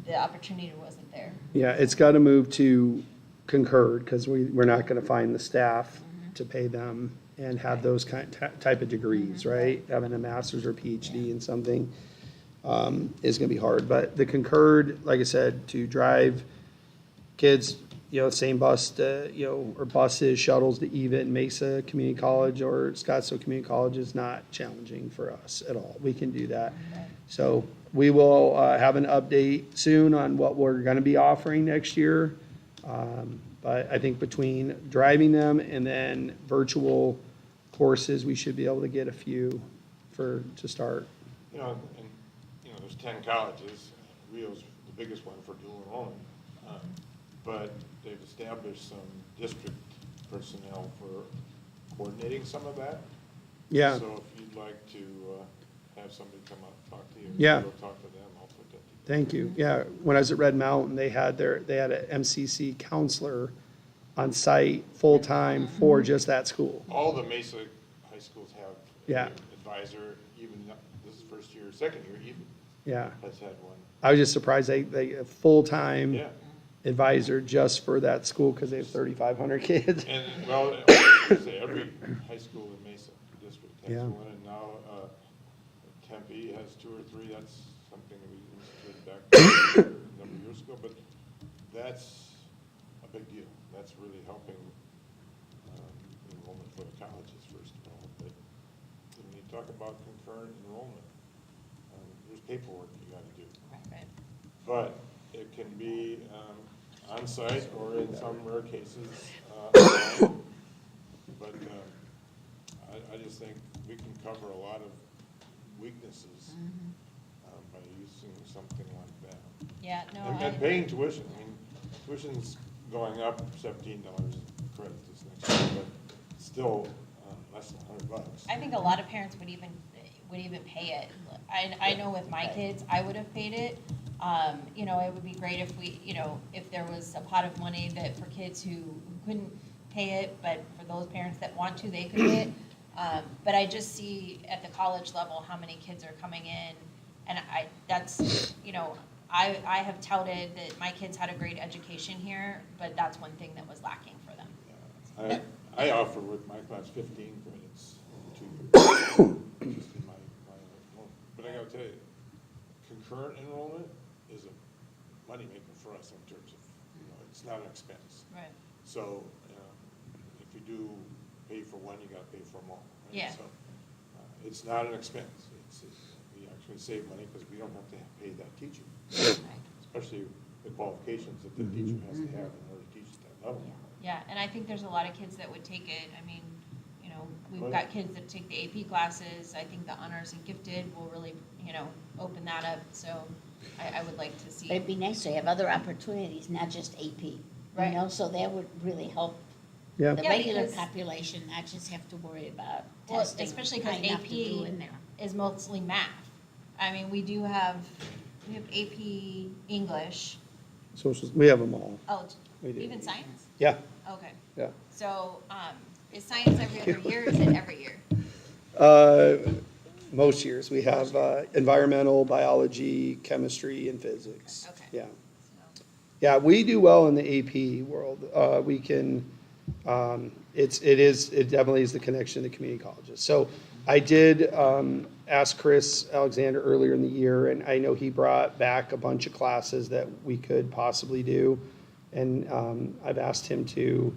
the opportunity wasn't there. Yeah, it's got to move to concurred, because we're not going to find the staff to pay them and have those type of degrees, right? Having a master's or PhD in something is going to be hard. But the concurred, like I said, to drive kids, you know, same bus to, you know, or buses, shuttles to even Mesa Community College or Scottsdale Community College is not challenging for us at all. We can do that. So we will have an update soon on what we're going to be offering next year. But I think between driving them and then virtual courses, we should be able to get a few to start. You know, and, you know, there's 10 colleges, Rio's the biggest one for dual enrollment. But they've established some district personnel for coordinating some of that. Yeah. So if you'd like to have somebody come up and talk to you, Yeah. go talk to them, I'll put that together. Thank you. Yeah, when I was at Red Mountain, they had an MCC counselor on site, full-time for just that school. All the Mesa high schools have Yeah. an advisor, even, this is first year, second year even, Yeah. has had one. I was just surprised they a full-time Yeah. advisor just for that school because they have 3,500 kids. And, well, I would say every high school in Mesa district has Yeah. one, and now Tempe has 2 or 3. That's something that we instituted back a number of years ago, but that's a big deal. That's really helping enrollment for the colleges, first of all. But when you talk about concurrent enrollment, there's paperwork you got to do. Right. But it can be on-site or in some rare cases, online. But I just think we can cover a lot of weaknesses by using something like that. Yeah, no, And paying tuition, I mean, tuition's going up $17 a credit this next year, but still less than $100. I think a lot of parents would even pay it. I know with my kids, I would have paid it. You know, it would be great if we, you know, if there was a pot of money that for kids who couldn't pay it, but for those parents that want to, they could pay it. But I just see at the college level how many kids are coming in, and that's, you know, I have touted that my kids had a great education here, but that's one thing that was lacking for them. I offer with my class 15 credits over 2 years. Just in my enrollment. But I gotta tell you, concurrent enrollment is a moneymaker for us in terms of, you know, it's not an expense. Right. So, if you do pay for one, you gotta pay for them all. Right? Yeah. So, it's not an expense. We actually save money because we don't have to pay that teacher. Especially the qualifications that the teacher has to have in order to teach at that level. Yeah, and I think there's a lot of kids that would take it. I mean, you know, we've got kids that take the AP classes. I think the honors and gifted will really, you know, open that up. So I would like to see. But it'd be nice to have other opportunities, not just AP. You Right. know, so that would really help Yeah. the Yeah, regular because- population, not just have to worry about Well, testing. especially because high enough to do in AP there. is mostly math. I mean, we have AP English. Socials, we have them all. Oh, We do. even science? Yeah, Okay. yeah. So, is science every other year, or is it every year? Most years, we have environmental, biology, chemistry, and physics. Okay. Yeah. So- Yeah, we do well in the AP world. We can, It definitely is the connection to the community colleges. So I did ask Chris Alexander earlier in the year, and I know he brought back a bunch of classes that we could possibly do. And I've asked him to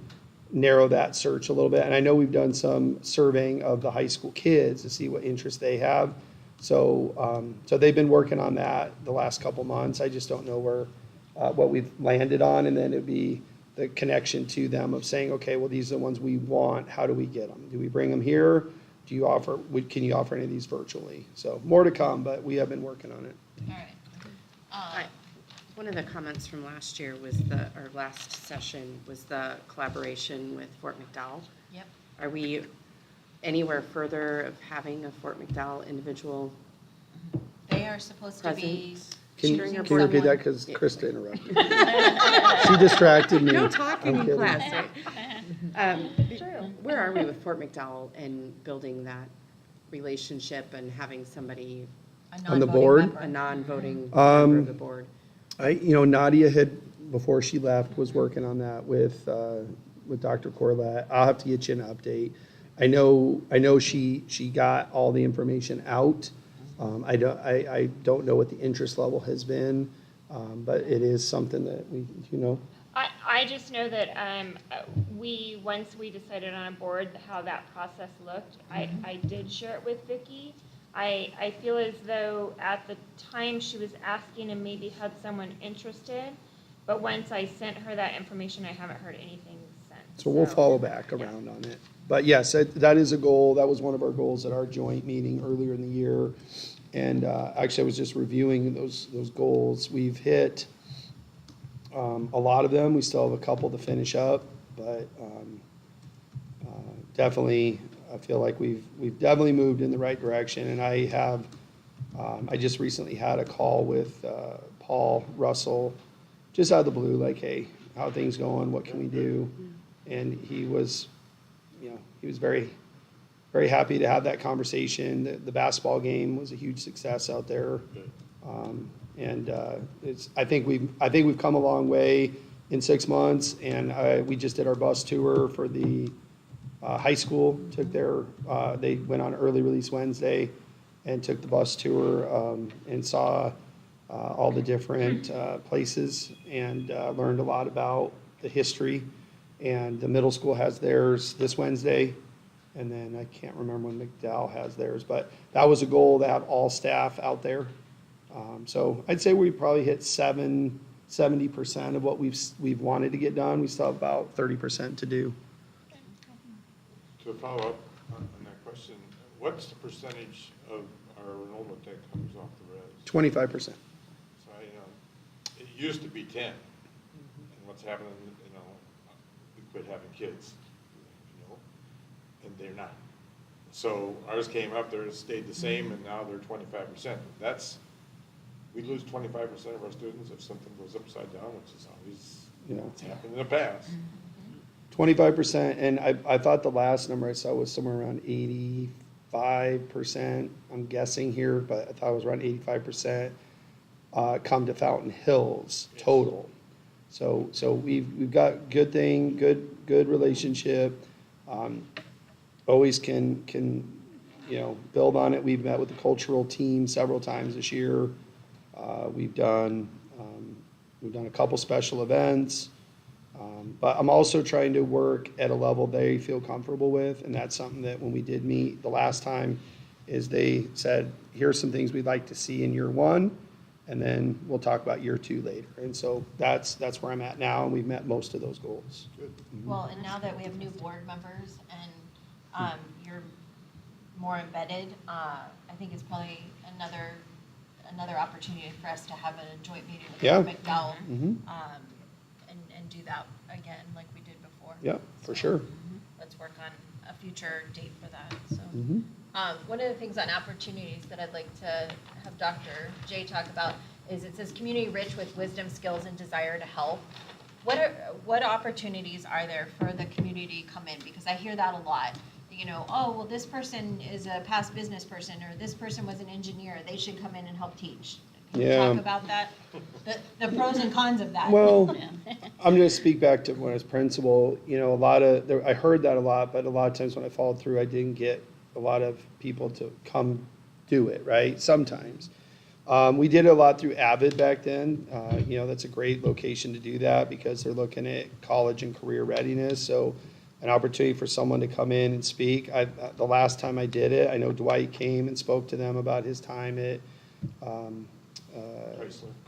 narrow that search a little bit. And I know we've done some surveying of the high school kids to see what interest they have. So they've been working on that the last couple months. I just don't know what we've landed on, and then it'd be the connection to them of saying, okay, well, these are the ones we want. How do we get them? Do we bring them here? Can you offer any of these virtually? So more to come, but we have been working on it. All right. One of the comments from last year was or last session was the collaboration with Fort McDowell. Yep. Are we anywhere further of having a Fort McDowell individual They are supposed to be. present? Can During you our repeat board that? Because Krista interrupted. She distracted me. No talking I'm in kidding. class, right? Where are we with Fort McDowell and building that relationship and having somebody, A On the non-voting board? member. a non-voting member of the board? Nadia had, before she left, was working on that with Dr. Corlett. I'll have to get you an update. I know she got all the information out. I don't know what the interest level has been, but it is something that I just know that once we decided on a board how that process looked, I did share it with Vicki. I feel as though at the time she was asking and maybe had someone interested, but once I sent her that information, I haven't heard anything since. So we'll follow back around on it. But yes, that is a goal. That was one of our goals at our joint meeting earlier in the year. And actually, I was just reviewing those goals. We've hit a lot of them. We still have a couple to finish up, but definitely, I feel like we've definitely moved in the right direction. And I just recently had a call with Paul Russell, just out of the blue, like, hey, how are things going? What can we do? And he was very, very happy to have that conversation. The basketball game was a huge success out there. I think we've come a long way in 6 months, and we just did our bus tour for the high school. They went on early release Wednesday and took the bus tour and saw all the different places and learned a lot about the history. And the middle school has theirs this Wednesday. And then I can't remember when McDowell has theirs, but that was a goal to have all staff out there. So I'd say we probably hit 70% of what we've wanted to get done. We still have about 30% to do. To follow up on that question, what's the percentage of our enrollment that comes off the res? 25%. So, it used to be 10. And what's happening, we quit having kids, and they're not. So ours came up, theirs stayed the same, and now they're 25%. We lose 25% of our students if something goes upside down, which is always, it's happened in the past. 25%, and I thought the last number I saw was somewhere around 85%. I'm guessing here, but I thought it was around 85% come to Fountain Hills total. So we've got good relationship. Always can build on it. We've met with the cultural team several times this year. We've done a couple special events. But I'm also trying to work at a level they feel comfortable with, and that's something that when we did meet the last time, is they said, here's some things we'd like to see in year one, and then we'll talk about year two later. And so that's where I'm at now, and we've met most of those goals. Good. Well, and now that we have new board members and you're more embedded, I think it's probably another opportunity for us to have a joint meeting with McDowell and do that again like we did before. Yeah, for sure. Let's work on a future date for that. So, one of the things on opportunities that I'd like to have Dr. J talk about is it says community rich with wisdom, skills, and desire to help. What opportunities are there for the community to come in? Because I hear that a lot. Oh, well, this person is a past business person, or this person was an engineer. They should come in and help teach. Can you talk about that? The pros and cons of that. Well, I'm going to speak back to when I was principal, you know, I heard that a lot, but a lot of times when I followed through, I didn't get a lot of people to come do it, right? Sometimes. We did a lot through Avid back then. You know, that's a great location to do that because they're looking at college and career readiness. So an opportunity for someone to come in and speak. The last time I did it, I know Dwight came and spoke to them about his time at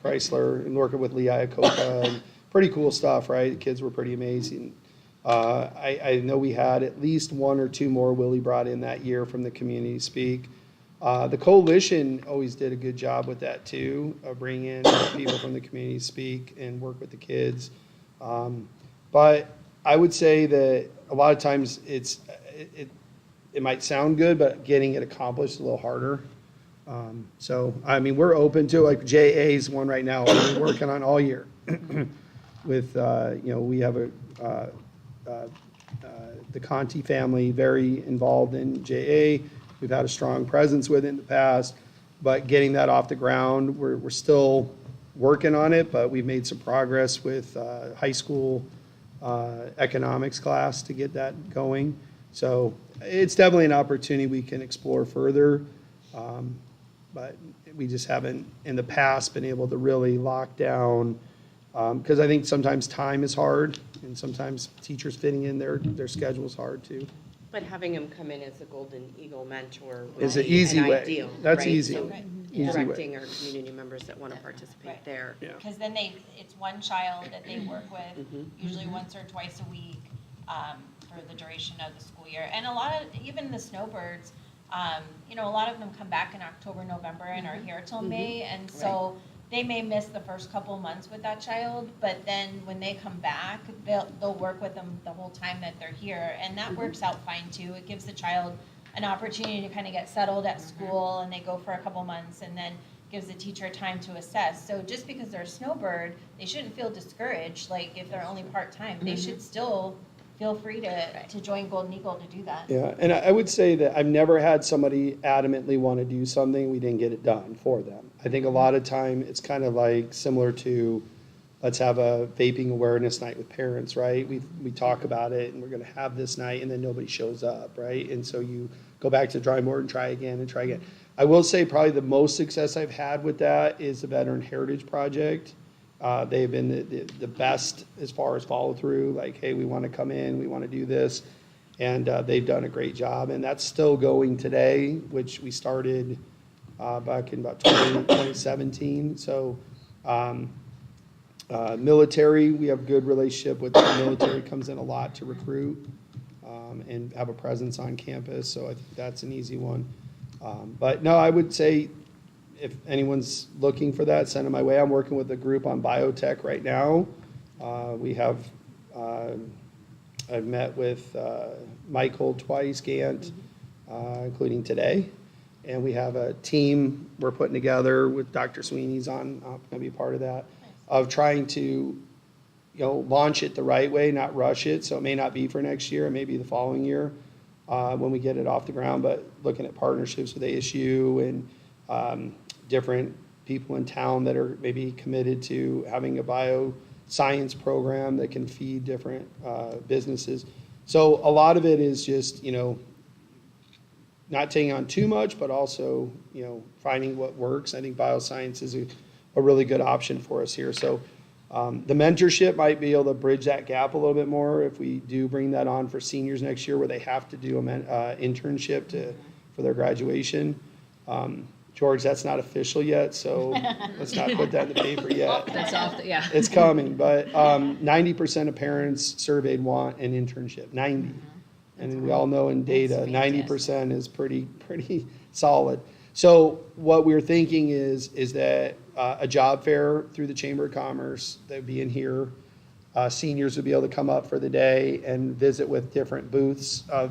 Chrysler and working with Lee Iacocca. And pretty cool stuff, right? The kids were pretty amazing. I know we had at least one or two more Willie brought in that year from the community speak. The coalition always did a good job with that too, bring in people from the community speak and work with the kids. But I would say that a lot of times it might sound good, but getting it accomplished is a little harder. So, I mean, we're open to, like, JA's one right now we're working on all year. With, you know, we have the Conti family very involved in JA. We've had a strong presence with it in the past, but getting that off the ground, we're still working on it, but we've made some progress with high school economics class to get that going. So it's definitely an opportunity we can explore further, but we just haven't in the past been able to really lock down, because I think sometimes time is hard, and sometimes teachers fitting in their schedule is hard too. But having them come in as a Golden Eagle mentor Is would an be easy an way. ideal, That's right? easy. So Easy way. directing our community members that want to participate Right. there. Yeah. Because then it's one child that they work with, usually once or twice a week, for the duration of the school year. And a lot of, even the snowbirds, you know, a lot of them come back in October, November, and are here till May, and so they may miss the first couple months with that child, but then when they come back, they'll work with them the whole time that they're here, and that works out fine too. It gives the child an opportunity to kind of get settled at school, and they go for a couple months, and then gives the teacher time to assess. So just because they're a snowbird, they shouldn't feel discouraged, like if they're only part-time. They should still feel free to join Golden Eagle to do that. Yeah, and I would say that I've never had somebody adamantly want to do something, we didn't get it done for them. I think a lot of time, it's kind of like similar to, let's have a vaping awareness night with parents, right? We talk about it, and we're gonna have this night, and then nobody shows up, right? And so you go back to the drawing board and try again and try again. I will say probably the most success I've had with that is the Veteran Heritage Project. They've been the best as far as follow through, like, hey, we want to come in, we want to do this. And they've done a great job. And that's still going today, which we started back in about 2017. So military, we have a good relationship with the military, comes in a lot to recruit and have a presence on campus. So I think that's an easy one. But no, I would say, if anyone's looking for that, send them my way. I'm working with a group on biotech right now. We have, I've met with Michael twice, Gant, including today. And we have a team we're putting together with Dr. Sweeney's on, going to be a part of that, of trying to, you know, launch it the right way, not rush it. So it may not be for next year, it may be the following year when we get it off the ground, but looking at partnerships with ASU and different people in town that are maybe committed to having a bioscience program that can feed different businesses. So a lot of it is just, you know, not taking on too much, but also, you know, finding what works. I think bioscience is a really good option for us here. So the mentorship might be able to bridge that gap a little bit more if we do bring that on for seniors next year, where they have to do an internship for their graduation. George, that's not official yet, so let's not put that in the paper yet. That's off, yeah. It's coming, but 90% of parents surveyed want an internship, 90. And we all know in data, 90% is pretty solid. So what we're thinking is that a job fair through the Chamber of Commerce that would be in here. Seniors would be able to come up for the day and visit with different booths of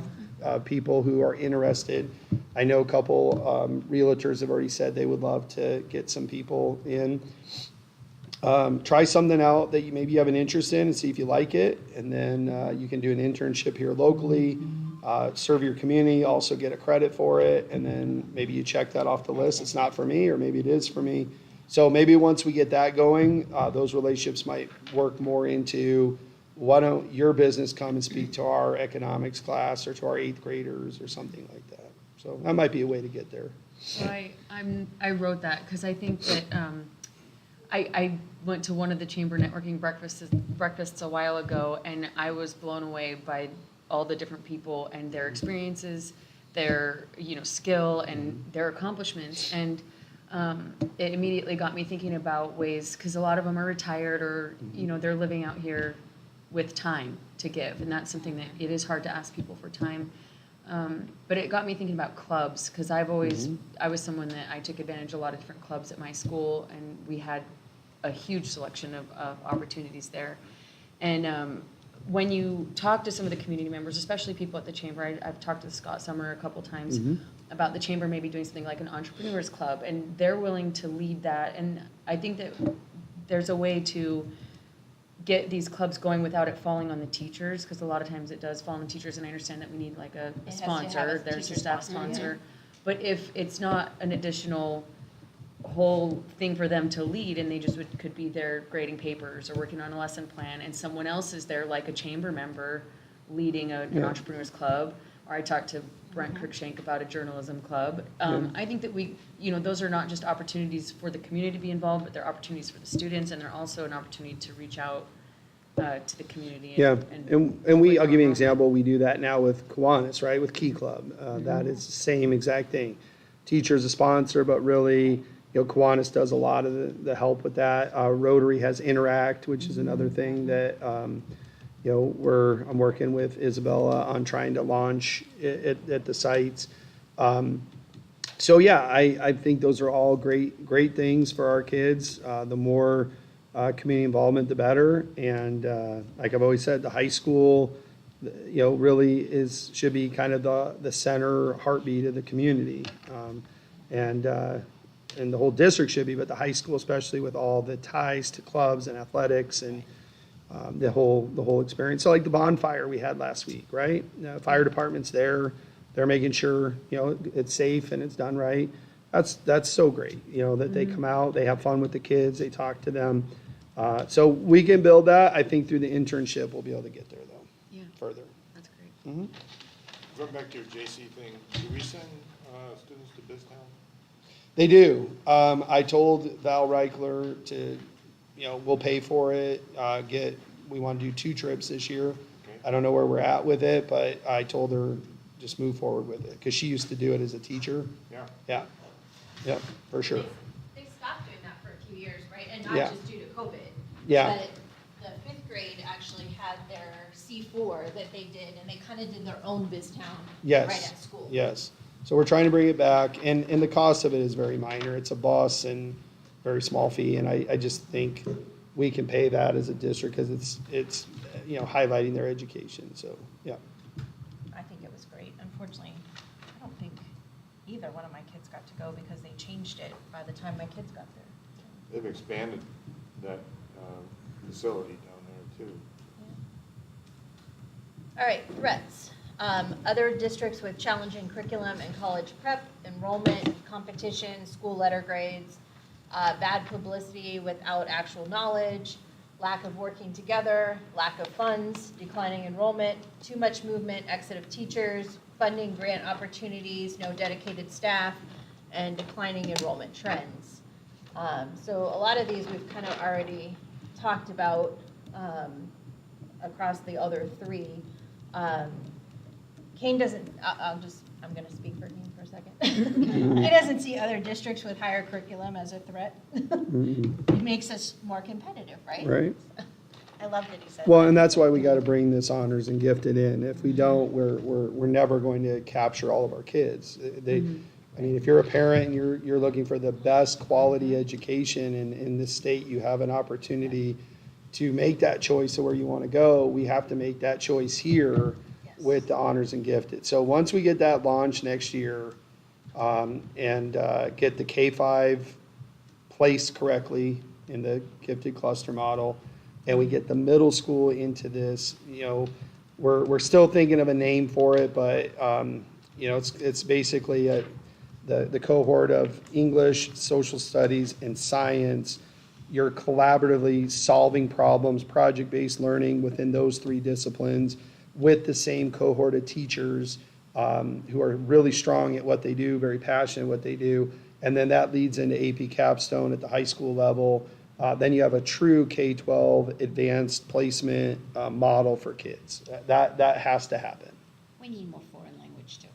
people who are interested. I know a couple realtors have already said they would love to get some people in. Try something out that maybe you have an interest in and see if you like it. And then you can do an internship here locally, serve your community, also get a credit for it. And then maybe you check that off the list. It's not for me, or maybe it is for me. So maybe once we get that going, those relationships might work more into, why don't your business come and speak to our economics class or to our 8th graders or something like that. So that might be a way to get there. So I wrote that because I think that I went to one of the chamber networking breakfasts a while ago, and I was blown away by all the different people and their experiences, their skill and their accomplishments, and it immediately got me thinking about ways, because a lot of them are retired or they're living out here with time to give, and that's something that it is hard to ask people for time. But it got me thinking about clubs, because I was someone that I took advantage of a lot of different clubs at my school, and we had a huge selection of opportunities there. And when you talk to some of the community members, especially people at the chamber, I've talked to Scott Summer a couple times about the chamber maybe doing something like an entrepreneurs club, and they're willing to lead that. And I think that there's a way to get these clubs going without it falling on the teachers, because a lot of times it does fall on the teachers, and I understand that we need like a has to have sponsor, a there's teacher a staff sponsor, sponsor. But if it's not an additional whole thing for them to lead, and they just could be there grading papers or working on a lesson plan, and someone else is there like a chamber member leading an entrepreneurs club, or I talked to Brent Kirkshank about a journalism club. I think that those are not just opportunities for the community to be involved, but they're opportunities for the students, and they're also an opportunity to reach out to the community. Yeah, and I'll give you an example. We do that now with Kiwanis, right, with Key Club. That is the same exact thing. Teacher's a sponsor, but really, Kiwanis does a lot of the help with that. Rotary has Interact, which is another thing that, I'm working with Isabella on trying to launch at the sites. So yeah, I think those are all great things for our kids. The more community involvement, the better. And like I've always said, the high school, really should be kind of the center heartbeat of the community. And the whole district should be, but the high school especially, with all the ties to clubs and athletics and the whole experience. So like the bonfire we had last week, right? Fire department's there. They're making sure, it's safe and it's done right. That's so great, that they come out, they have fun with the kids, they talk to them. So we can build that. I think through the internship, we'll be able to get there though, further. That's great. Going back to your JC thing, do we send students to Biztown? They do. I told Val Reichler to, we'll pay for it, we want to do 2 trips this year. Okay. I don't know where we're at with it, but I told her just move forward with it, because she used to do it as a teacher. Yeah. Yeah, yep, for sure. They stopped doing that for a few years, right? And Yeah. not just due to COVID. Yeah. But the 5th grade actually had their C4 that they did, and they kind of did their own BizTown Yes. right at school. Yes. So we're trying to bring it back, and the cost of it is very minor. It's a bus and very small fee, and I just think we can pay that as a district, because it's highlighting their education, so, yeah. I think it was great. Unfortunately, I don't think either one of my kids got to go because they changed it by the time my kids got there. They've expanded that facility down there too. All right, threats. Other districts with challenging curriculum and college prep, enrollment, competition, school letter grades, bad publicity without actual knowledge, lack of working together, lack of funds, declining enrollment, too much movement, exit of teachers, funding grant opportunities, no dedicated staff, and declining enrollment trends. So a lot of these we've kind of already talked about across the other 3. Kane doesn't, I'm going to speak for Kane for a second. He doesn't see other districts with higher curriculum as a threat. It makes us more competitive, right? Right. I love that he said Well, that. and that's why we got to bring this honors and gifted in. If we don't, we're never going to capture all of our kids. I mean, if you're a parent and you're looking for the best quality education in this state, you have an opportunity to make that choice of where you want to go. We have to make that choice here with the honors and gifted. So once we get that launched next year, and get the K-5 placed correctly in the gifted cluster model, and we get the middle school into this, we're still thinking of a name for it, but it's basically the cohort of English, social studies, and science, you're collaboratively solving problems, project-based learning within those three disciplines with the same cohort of teachers who are really strong at what they do, very passionate at what they do. And then that leads into AP Capstone at the high school level. Then you have a true K-12 advanced placement model for kids. That has to happen. We need more foreign language too.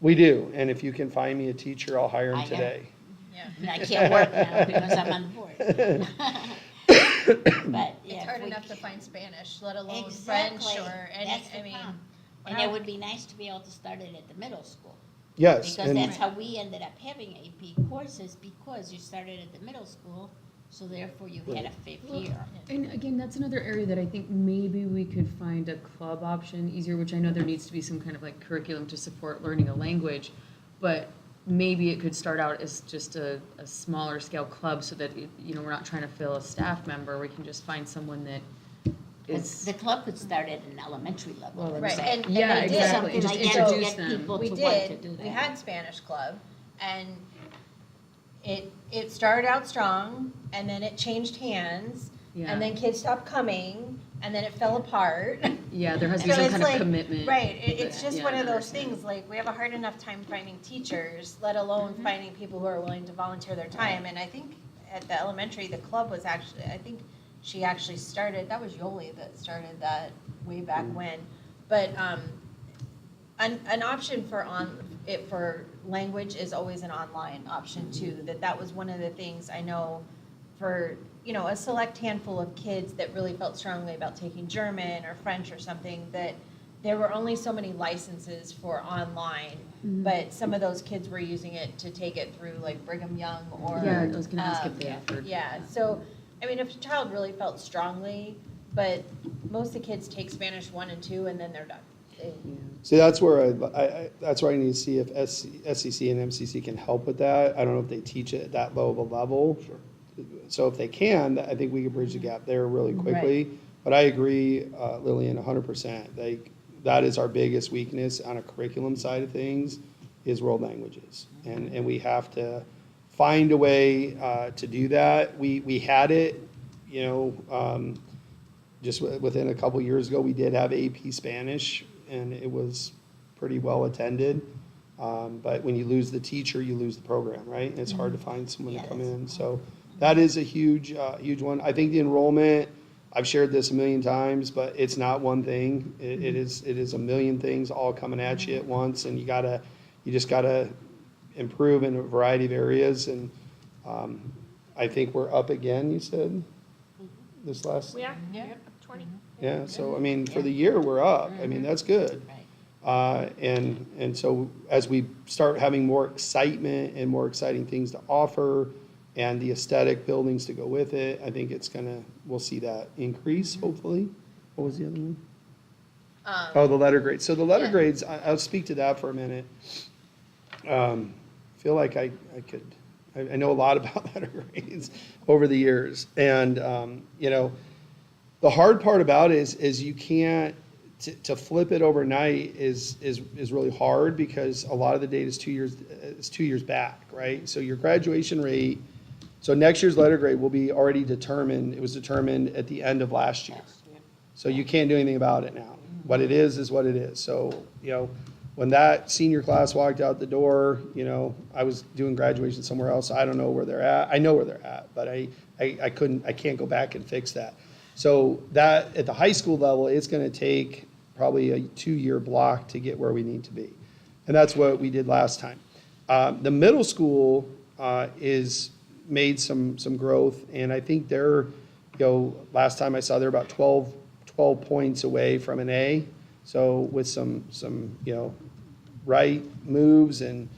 We do, and if you can find me a teacher, I'll hire I him am. today. Yeah. And I can't work now because I'm on the board. But, yeah. It's if hard we enough to c- find Spanish, let alone French Exactly. or any, That's the I mean. problem. when And I- it would be nice to be able to start it at the middle school. Yes, Because and that's how we ended up having AP courses, because you started at the middle school, so therefore you had a fifth year. And again, that's another area that I think maybe we could find a club option easier, which I know there needs to be some kind of like curriculum to support learning a language, but maybe it could start out as just a smaller scale club so that, we're not trying to fill a staff member. We can just find someone that is. The club could start at an elementary level. Well, and Right, say, and Yeah, they did. exactly. Something Just like that to introduce get them. people We to want to did, do that. we had Spanish club, and it started out strong, and then it changed hands, Yeah. and then kids stopped coming, and then it fell apart. Yeah, there has to be So some it's kind of like- commitment. Right, it's that- just yeah, one of I those understand. things, like, we have a hard enough time finding teachers, let alone finding people who are willing to volunteer their time, and I think at the elementary, the club was actually, I think she actually started, that was Yoli that started that way back when. But, an option for language is always an online option too, that was one of the things I know for, a select handful of kids that really felt strongly about taking German or French or something, that there were only so many licenses for online, but some of those kids were using it to take it through like Brigham Young or. Yeah, I was gonna ask if they yeah, offered. Yeah, so, I mean, if a child really felt strongly, but most of the kids take Spanish 1 and 2 and then they're done. see, that's where that's where I need to see if SCC and MCC can help with that. I don't know if they teach it at that low of a level. Sure. So if they can, I think we can bridge the gap there really quickly. But I agree, Lillian, 100%. That is our biggest weakness on a curriculum side of things, is world languages. And we have to find a way to do that. We had it, just within a couple years ago, we did have AP Spanish, and it was pretty well attended. But when you lose the teacher, you lose the program, right? And it's hard to find someone to come in. So that is a huge one. I think the enrollment, I've shared this a million times, but it's not one thing. It is a million things all coming at you at once, and you just gotta improve in a variety of areas. And I think we're up again, you said, this last, We are, Yeah. yep, 20. yeah, so I mean, for the year, we're up. I mean, that's good. Right. And so as we start having more excitement and more exciting things to offer, and the aesthetic buildings to go with it, I think we'll see that increase, hopefully. What was the other one? Oh, the letter grades. So the letter Yeah. grades, I'll speak to that for a minute. Feel like I know a lot about letter grades over the years. And, the hard part about it is you can't, to flip it overnight is really hard, because a lot of the data is 2 years back, right? So your graduation rate, so next year's letter grade will be already determined, it was determined at the end of last year. So you can't do anything about it now. What it is what it is. So, when that senior class walked out the door, I was doing graduation somewhere else. I don't know where they're at. I know where they're at, but I can't go back and fix that. So that, at the high school level, it's gonna take probably a 2-year block to get where we need to be. And that's what we did last time. The middle school is made some growth, and I think they're, last time I saw, they're about 12 points away from an A. So with some right moves and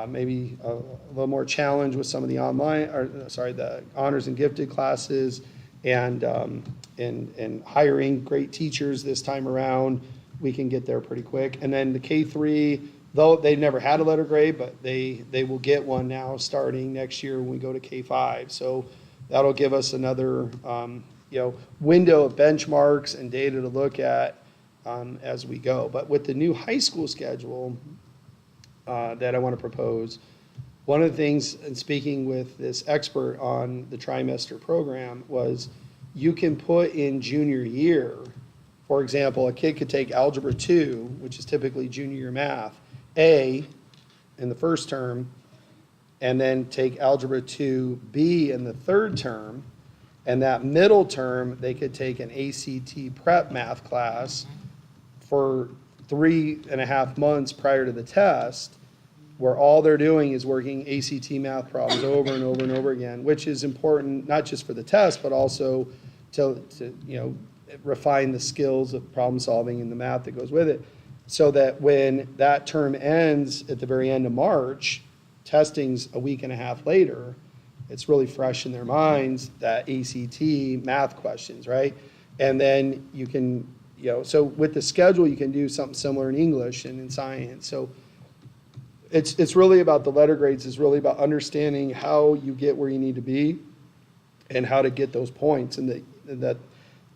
maybe a little more challenge with some of the the honors and gifted classes, and hiring great teachers this time around, we can get there pretty quick. And then the K3, though they've never had a letter grade, but they will get one now starting next year when we go to K5. So that'll give us another window of benchmarks and data to look at as we go. But with the new high school schedule that I want to propose, one of the things, in speaking with this expert on the trimester program, was you can put in junior year, for example, a kid could take Algebra 2, which is typically junior year math, A in the first term, and then take Algebra 2B in the third term, and that middle term, they could take an ACT prep math class for 3.5 months prior to the test, where all they're doing is working ACT math problems over and over and over again, which is important, not just for the test, but also to refine the skills of problem solving and the math that goes with it, so that when that term ends at the very end of March, testing's a week and a half later, it's really fresh in their minds, that ACT math questions, right? And then you can, so with the schedule, you can do something similar in English and in science. So it's really about the letter grades, is really about understanding how you get where you need to be and how to get those points. And that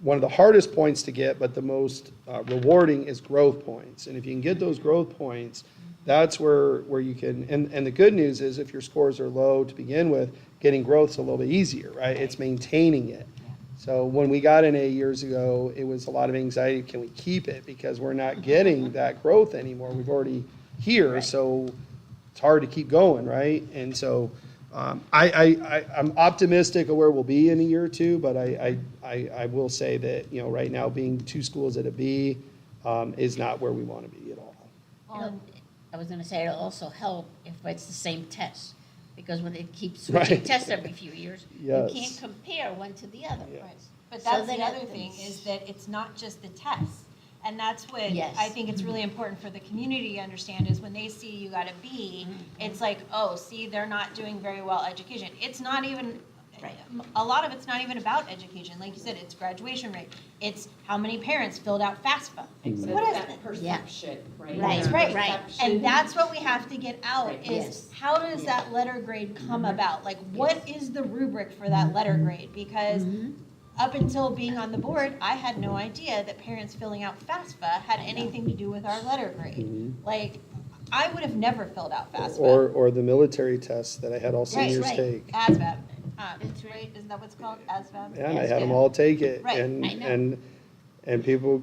one of the hardest points to get, but the most rewarding, is growth points. And if you can get those growth points, that's where you can, and the good news is if your scores are low to begin with, getting growth's a little bit easier, right? It's maintaining it. So when we got an A years ago, it was a lot of anxiety, can we keep it? Because we're not getting that growth anymore. We've already here, so it's hard to keep going, right? And so I'm optimistic of where we'll be in a year or two, but I will say that, right now, being 2 schools at a B is not where we want to be at all. I was gonna say it'll also help if it's the same test, because when they keep switching Right. tests every few years, Yes. you can't compare one to the other. Yeah. Right. But So that's then the other it- thing, is that it's not just the tests. And that's what Yes. I think it's really important for the community to understand, is when they see you got a B, it's like, oh, see, they're not doing very well education. It's not even, Right. a lot of it's not even about education. Like you said, it's graduation rate. It's how many parents filled out FAFSA. So What is that it? perception, right? Right, That right. perception. And that's what we have to get out, Right. is Yes. how does that letter grade come about? Like, what is the rubric for that letter grade? Because up until being on the board, I had no idea that parents filling out FAFSA had anything to do with our letter grade. Like, I would have never filled out FAFSA. Or the military tests that I had all Right, seniors right. take. ASVAB. That's right. Right, isn't that what's called, ASVAB? Yeah, and I had them all take it. Right. And, I know. and people,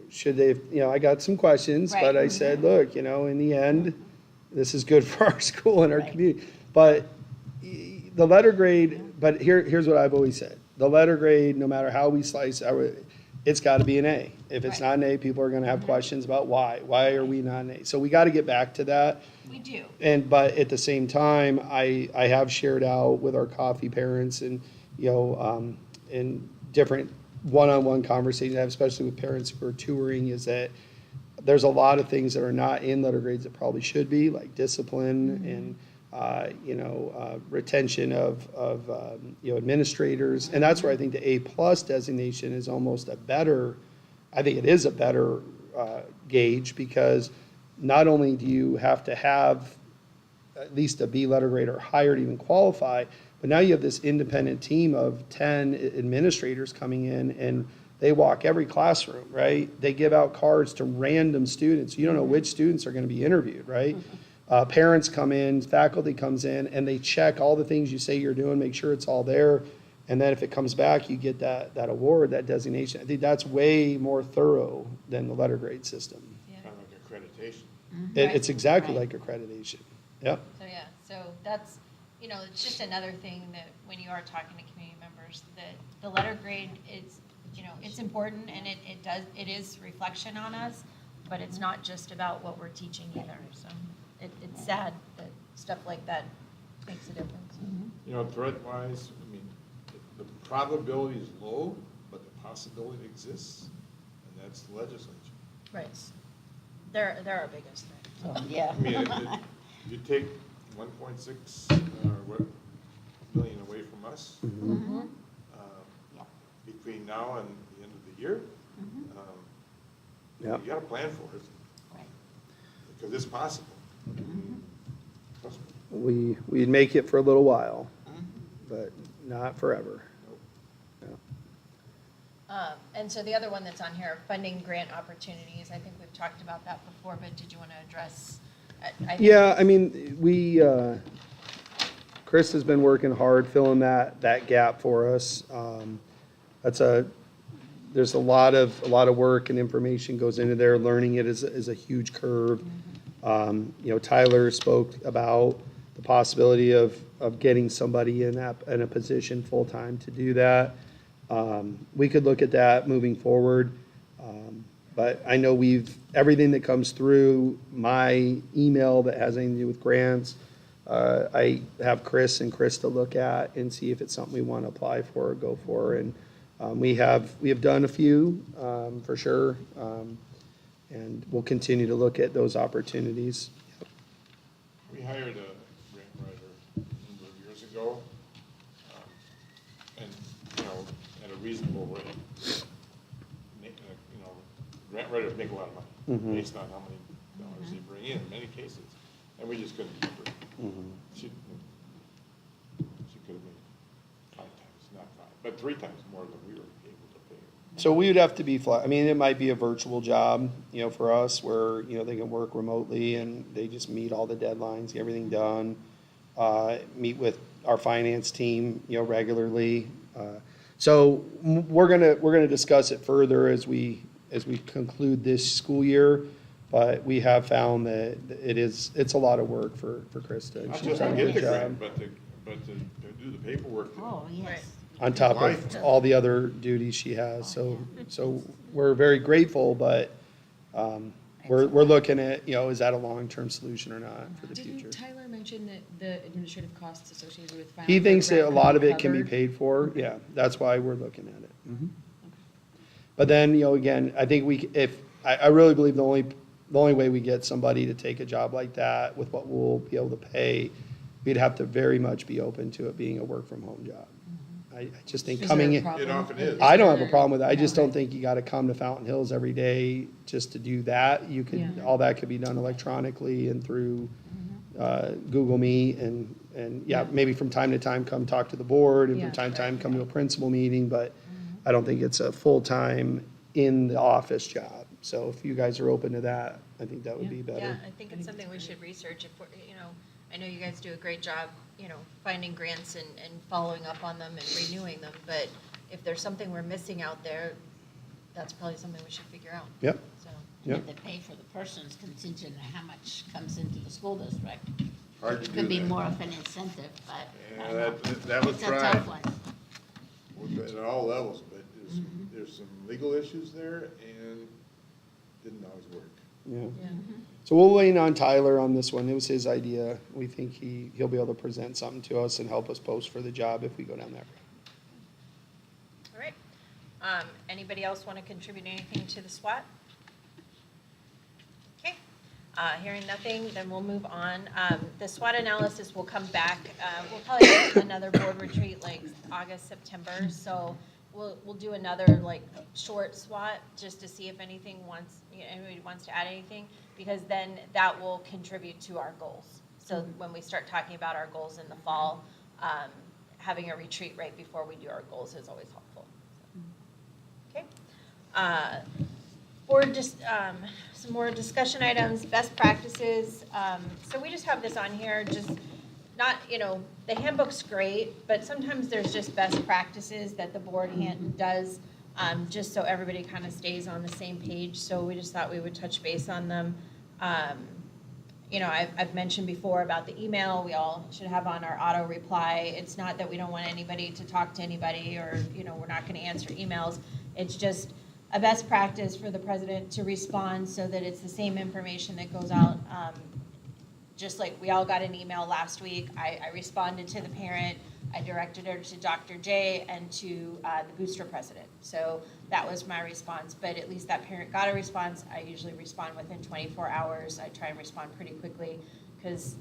should they, I got some questions, but I Right. said, look, in the end, this is good for our school and our Right. community. But the letter grade, but here's what I've always said. The letter grade, no matter how we slice, it's got to be an A. If it's Right. not an A, people are going to have questions about why. Why are we not an A? So we got to get back to that. We do. But at the same time, I have shared out with our coffee parents and, in different one-on-one conversations I have, especially with parents who are touring, is that there's a lot of things that are not in letter grades that probably should be, like discipline and, retention of administrators. And that's where I think the A+ designation is almost a better gauge, because not only do you have to have at least a B letter grade or higher to even qualify, but now you have this independent team of 10 administrators coming in, and they walk every classroom, right? They give out cards to random students. You don't know which students are going to be interviewed, right? Parents come in, faculty comes in, and they check all the things you say you're doing, make sure it's all there. And then if it comes back, you get that award, that designation. I think that's way more thorough than the letter grade system. Kind of like accreditation. It's exactly Right. like accreditation. Yep. So, yeah, so that's, it's just another thing that when you are talking to community members, that the letter grade is, it's important, and it is reflection on us, but it's not just about what we're teaching either, so it's sad that stuff like that makes a difference. Threat-wise, the probability is low, but the possibility exists, and that's the legislature. Right. They're our biggest threat. Yeah. You take 1.6 million away from us between now and the end of the year. Yep. You got to plan for it, Right. because it's possible. Trust me. We'd make it for a little while, but not forever. And so the other one that's on here, funding grant opportunities, I think we've talked about that before, but did you want to address? I think- Yeah, I mean, we, Chris has been working hard filling that gap for us. There's a lot of work and information goes into there. Learning it is a huge curve. Tyler spoke about the possibility of getting somebody in a position full-time to do that. We could look at that moving forward. But I know everything that comes through my email that has anything to do with grants, I have Chris and Krista look at and see if it's something we want to apply for or go for. And we have done a few, for sure. And we'll continue to look at those opportunities. We hired a grant writer a number of years ago, and, at a reasonable rate. Grant writers make a lot of money based on how many dollars they bring in many cases, and we just couldn't keep her. She could have made 5 times, not 5, but 3 times more than we were able to pay her. So we would have to be it might be a virtual job, for us where, they can work remotely and they just meet all the deadlines, get everything done. Meet with our finance team, regularly. So we're gonna discuss it further as we conclude this school year. But we have found that it's a lot of work for Krista. and Not she's just to done a get good the job. grant, but to do the paperwork. Oh, yes. On top of all the other duties she has. So we're very grateful, but we're looking at, is that a long-term solution or not for the future? Didn't Tyler mention that the administrative costs associated with filing? He thinks for the that a grant lot of could it can be covered? paid for, yeah, that's why we're looking at it. But then, again, I think I really believe the only way we get somebody to take a job like that with what we'll be able to pay, we'd have to very much be open to it being a work-from-home job. I just think Is coming there a in, problem? It often is. I don't have a problem with it, I just don't think you gotta come to Fountain Hills every day just to do that. You could, Yeah. all that could be done electronically and through Google Meet and maybe from time to time come talk to the board and from Yeah. time to time come to a principal meeting, but I don't think it's a full-time in the office job. So if you guys are open to that, I think that would be better. Yeah, I think it's something we should research if we're, I know you guys do a great job, finding grants and following up on them and renewing them, but if there's something we're missing out there, that's probably something we should figure out, Yep, so. yep. And to pay for the person's contingent on how much comes into the school district. Hard to Could be do that. more of an incentive, but I Yeah, don't know. that was It's a tried. tough one. At all levels, but there's some legal issues there and didn't always work. Yeah. So we'll lean on Tyler on this one. It was his idea. We think he'll be able to present something to us and help us post for the job if we go down that road. All right. Anybody else want to contribute anything to the SWAT? Okay. Hearing nothing, then we'll move on. The SWOT analysis will come back. We'll probably have another board retreat like August, September. So we'll do another short SWOT just to see if anybody wants to add anything, because then that will contribute to our goals. So when we start talking about our goals in the fall, having a retreat right before we do our goals is always helpful. Okay. Board, just some more discussion items, best practices. So we just have this on here, just not, the handbook's great, but sometimes there's just best practices that the board does, just so everybody kind of stays on the same page. So we just thought we would touch base on them. I've mentioned before about the email, we all should have on our auto reply. It's not that we don't want anybody to talk to anybody or, we're not going to answer emails. It's just a best practice for the president to respond so that it's the same information that goes out. Just like we all got an email last week, I responded to the parent, I directed her to Dr. J and to the booster president. So that was my response, but at least that parent got a response. I usually respond within 24 hours. I try and respond pretty quickly because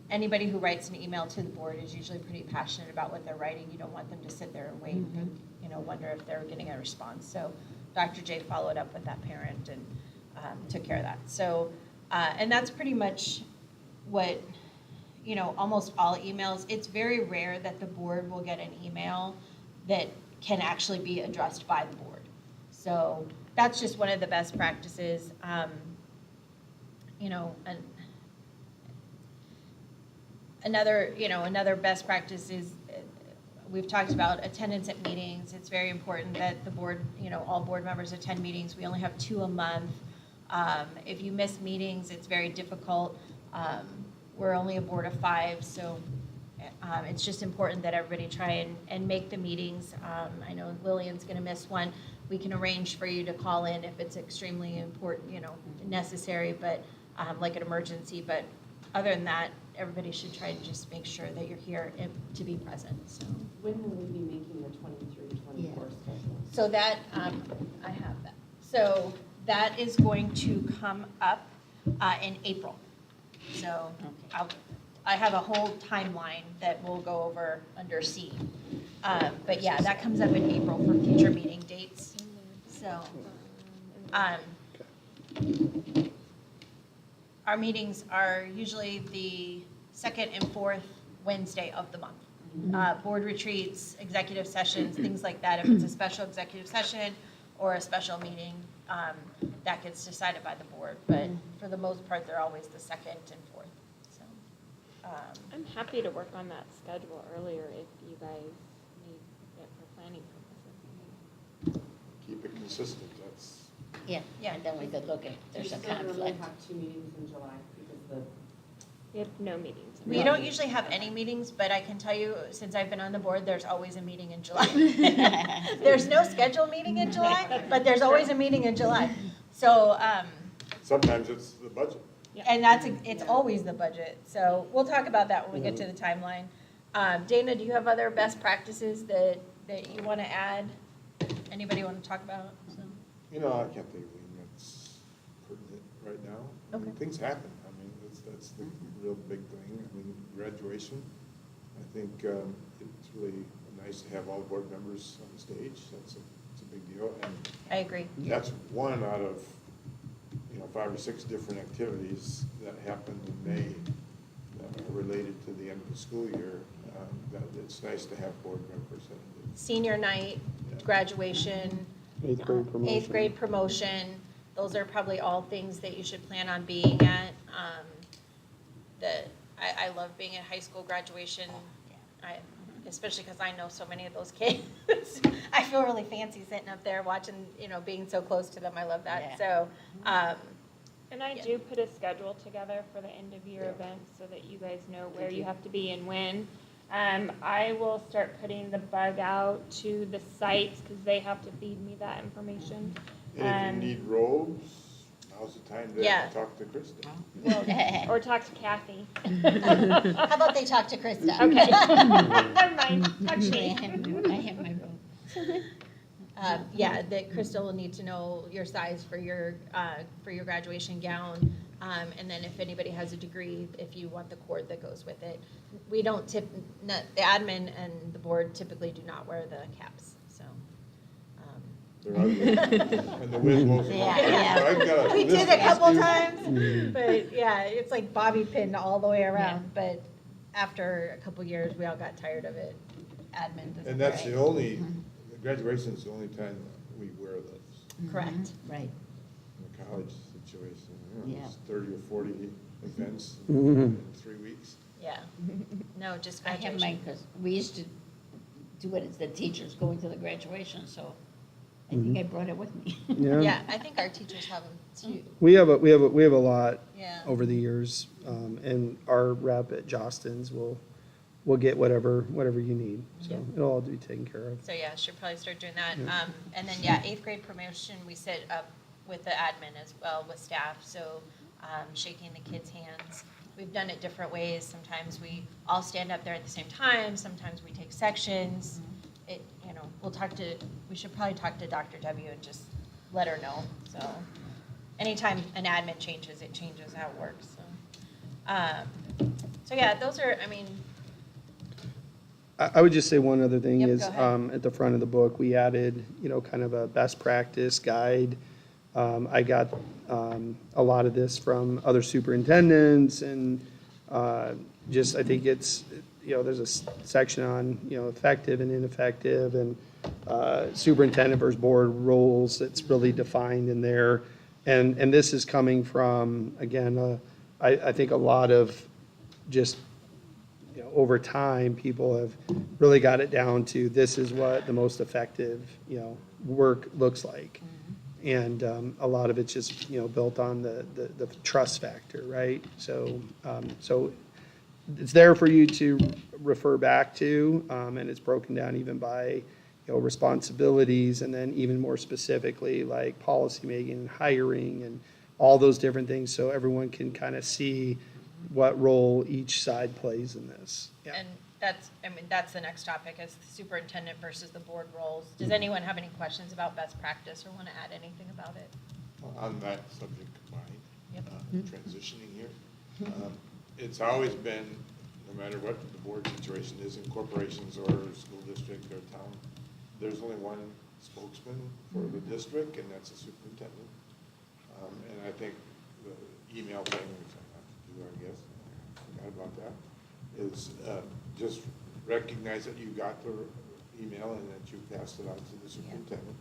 anybody who writes an email to the board is usually pretty passionate about what they're writing. You don't want them to sit there and wait and wonder if they're getting a response. So Dr. J followed up with that parent and took care of that. So, and that's pretty much what, almost all emails, it's very rare that the board will get an email that can actually be addressed by the board. So that's just one of the best practices. And Another best practice is, we've talked about attendance at meetings. It's very important that the board, all board members attend meetings. We only have 2 a month. If you miss meetings, it's very difficult. We're only a board of 5, so it's just important that everybody try and make the meetings. I know Lillian's going to miss one. We can arrange for you to call in if it's extremely important, necessary, but like an emergency. But other than that, everybody should try to just make sure that you're here to be present. So, When will we be making the 23-24 schedule? so that I have that. So that is going to come up in April. So I have a whole timeline that we'll go over under C. But yeah, that comes up in April for future meeting dates. So our meetings are usually the 2nd and 4th Wednesday of the month. Board retreats, executive sessions, things like that. If it's a special executive session or a special meeting, that gets decided by the board. But for the most part, they're always the 2nd and 4th. So, I'm happy to work on that schedule earlier if you guys need it for planning purposes. Keep it consistent, that's. Yeah, Yeah. and then we could look at, there's a We still really conflict. have 2 meetings in July because We have no meetings. we don't usually have any meetings, but I can tell you, since I've been on the board, there's always a meeting in July. There's no scheduled meeting in July, but there's always a meeting in July. So, Sometimes it's the budget. and it's always the budget. So we'll talk about that when we get to the timeline. Dana, do you have other best practices that you want to add? Anybody want to talk about? So, I can't think of anything that's pertinent right now. I mean, Okay. things happen. I mean, that's the real big thing. I mean, graduation, I think it's really nice to have all the board members on the stage. It's a big deal. And I agree. that's one out of, 5 or 6 different activities that happened in May that are related to the end of the school year. That it's nice to have board members that do. Senior night, graduation, 8th grade promotion. 8th grade promotion. Those are probably all things that you should plan on being at. I love being at high school graduation, especially because I know so many of those kids. I feel really fancy sitting up there watching, being so close to them. I love that. Yeah. So, And I do put a schedule together for the end of year events so that you guys know where you have to be and when. I will start putting the bug out to the sites because they have to feed me that information. And if you need robes, now's the time to Yeah. talk to Krista. Or talk to Kathy. how about they talk to Krista? Okay. Never mind. Talk to Usually me. I have my robe. Yeah, that Crystal will need to know your size for your graduation gown. And then if anybody has a degree, if you want the cord that goes with it. We don't the admin and the board typically do not wear the caps, so. They're ugly. And the wind blows them off. Yeah. I've got We this did a couple excuse. times, but yeah, it's like bobby pin all the way around. But after a couple years, we all got tired of it. Admin doesn't. And that's wear the only, graduation's the only time we wear those. it. Correct. Right. In the college situation, Yeah. there's 30 or 40 events Mhm. in 3 weeks. Yeah. No, just I have graduation. mine because we used to do it as the teachers going to the graduation, so I think I brought it with me. Yeah, I think our teachers have them too. We have a lot Yeah. over the years, and our rep at Jostens will get whatever you need. So Yeah. it'll all be taken care of. So yeah, should probably start doing that. Yeah. And then, yeah, 8th grade promotion, we set up with the admin as well, with staff, so shaking the kids' hands. We've done it different ways. Sometimes we all stand up there at the same time, sometimes we take sections. It, we should probably talk to Dr. W and just let her know, so. Anytime an admin changes, it changes how it works, so. So yeah, those are, I would just say one other thing Yep, is, go ahead. at the front of the book, we added, kind of a best practice guide. I got a lot of this from other superintendents and I think it's, there's a section on, effective and ineffective and superintendent versus board roles that's really defined in there. And this is coming from, again, I think a lot of just over time, people have really got it down to this is what the most effective, work looks like. And a lot of it's just, built on the trust factor, right? So it's there for you to refer back to, and it's broken down even by, responsibilities, and then even more specifically, like policymaking, hiring, and all those different things, so everyone can kind of see what role each side plays in this. Yeah. And that's the next topic, is the superintendent versus the board roles. Does anyone have any questions about best practice or want to add anything about it? On that subject combined, Yep. transitioning here, it's always been, no matter what the board situation is in corporations or school district or town, there's only one spokesman for the district, and that's the superintendent. And I think the email thing, which I have to do, I guess, I forgot about that, is just recognize that you got the email and that you passed it on to the superintendent.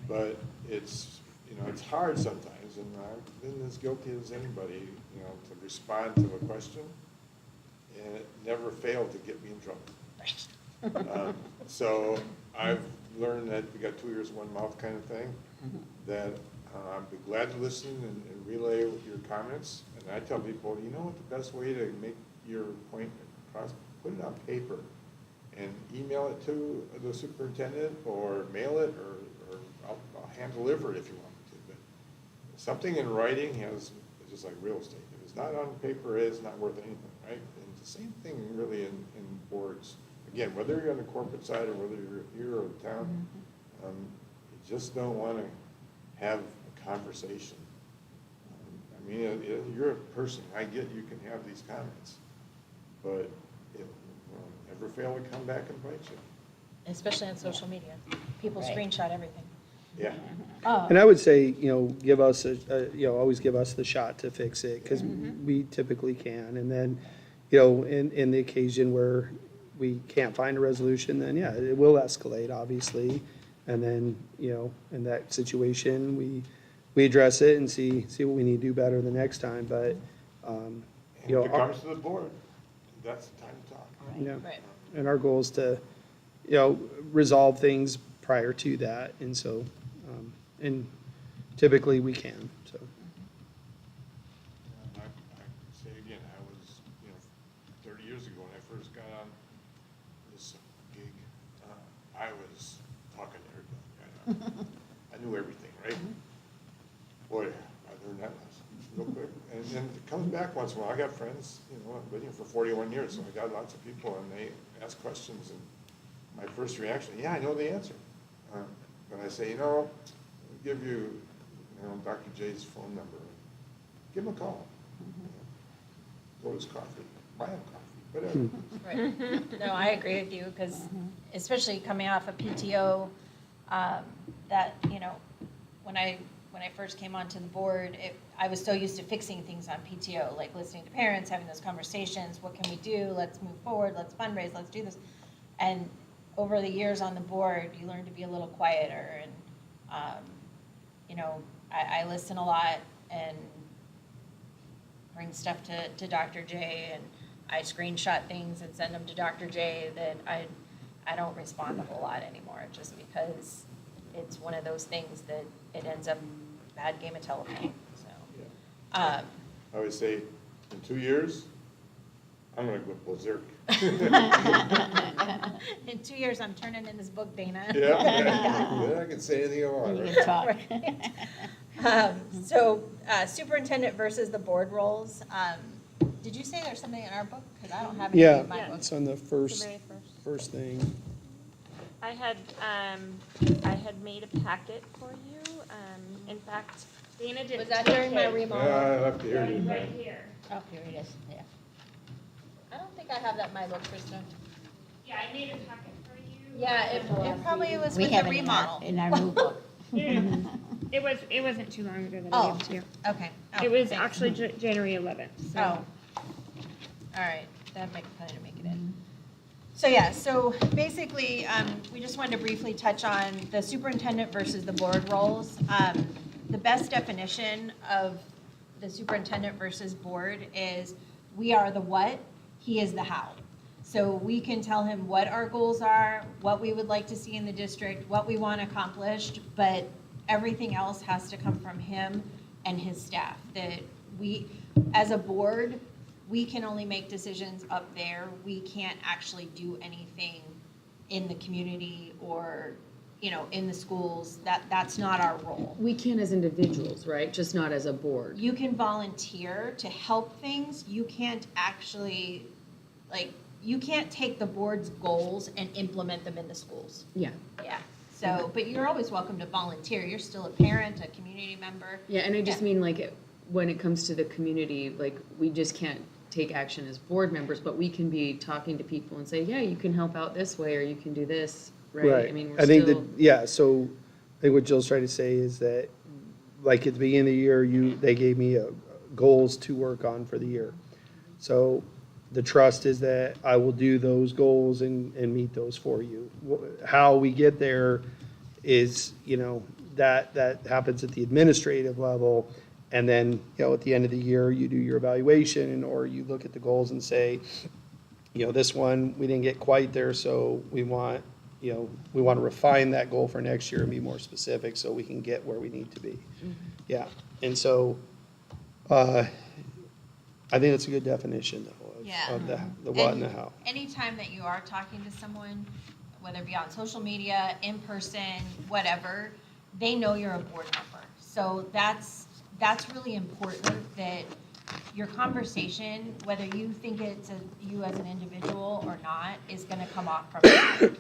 But it's, it's hard sometimes, and I've been as guilty as anybody, to respond to a question, and it never failed to get me in trouble. So I've learned that we got 2 ears, 1 mouth kind of thing, that I'd be glad to listen and relay your comments. And I tell people, what the best way to make your point across, put it on paper and email it to the superintendent, or mail it, or I'll hand deliver it if you want me to. But something in writing it's just like real estate. If it's not on paper, it's not worth anything, right? And it's the same thing really in boards. Again, whether you're on the corporate side or whether you're here or town, you just don't want to have a conversation. I mean, you're a person. I get you can have these comments, but it will never fail to come back and bite you. Especially on social media. People Right. screenshot everything. Yeah. And I would say, give us always give us the shot to fix it, because we typically can. And then, in the occasion where we can't find a resolution, then yeah, it will escalate, obviously. And then, in that situation, we address it and see what we need to do better the next time. But, And if it comes to the board, that's the time to talk. Right. and our goal is to, resolve things prior to that. And so, and typically we can, so. And I say again, I was, 30 years ago when I first got on this gig, I was talking to everybody. I knew everything, right? Boy, I learned that lesson real quick. And then it comes back once in a while. I got friends, I've been here for 41 years, so I got lots of people, and they ask questions, and my first reaction, yeah, I know the answer. But I say, I'll give you, Dr. J's phone number. Give him a call. Go to his coffee, buy him coffee, whatever. Right. No, I agree with you, because especially coming off of PTO, that, when I first came onto the board, I was so used to fixing things on PTO, like listening to parents, having those conversations, what can we do, let's move forward, let's fundraise, let's do this. And over the years on the board, you learn to be a little quieter, and, I listen a lot and bring stuff to Dr. J, and I screenshot things and send them to Dr. J that I don't respond a whole lot anymore, just because it's one of those things that it ends up bad game of telephone, so. I always say, in 2 years, I'm gonna go berserk. In 2 years, I'm turning in this book, Dana. Yeah, I can say anything I want. You right? can talk. So superintendent versus the board roles. Did you say there's something in our book? Because I don't have anything Yeah, in my book. it's on the The first very first. thing. I had made a packet for you. In fact, Dana didn't. Was that take during my it. remodel? Yeah, I love to hear Right, it. right here. Oh, here it is, yeah. I don't think I have that in my book, Krista. Yeah, I made a packet for you. Yeah, it probably was We with have the it remodel. in our new book. It wasn't too long ago that I Oh, gave it to you. okay. Oh, It was thanks. actually January 11th, so. Oh. All right, that might kind of make it in. So yeah, so basically, we just wanted to briefly touch on the superintendent versus the board roles. The best definition of the superintendent versus board is, we are the what, he is the how. So we can tell him what our goals are, what we would like to see in the district, what we want accomplished, but everything else has to come from him and his staff. That we, as a board, we can only make decisions up there. We can't actually do anything in the community or, in the schools. That's not our role. We can as individuals, right? Just not as a board. You can volunteer to help things. You can't actually, you can't take the board's goals and implement them in the schools. Yeah. Yeah. So, but you're always welcome to volunteer. You're still a parent, a community member. Yeah, and I just mean when it comes to the community, we just can't take action as board members, but we can be talking to people and say, yeah, you can help out this way, or you can do this, right? I mean, we're I think still. so I think what Jill's trying to say is that, at the beginning of the year, they gave me goals to work on for the year. So the trust is that I will do those goals and meet those for you. How we get there is, that happens at the administrative level. And then, at the end of the year, you do your evaluation, or you look at the goals and say, this one, we didn't get quite there, so we want to refine that goal for next year and be more specific so we can get where we need to be. Yeah, and so, I think that's a good definition, though, of the what and the how. Anytime that you are talking to someone, whether it be on social media, in person, whatever, they know you're a board member. So that's really important, that your conversation, whether you think it's you as an individual or not, is going to come off from that.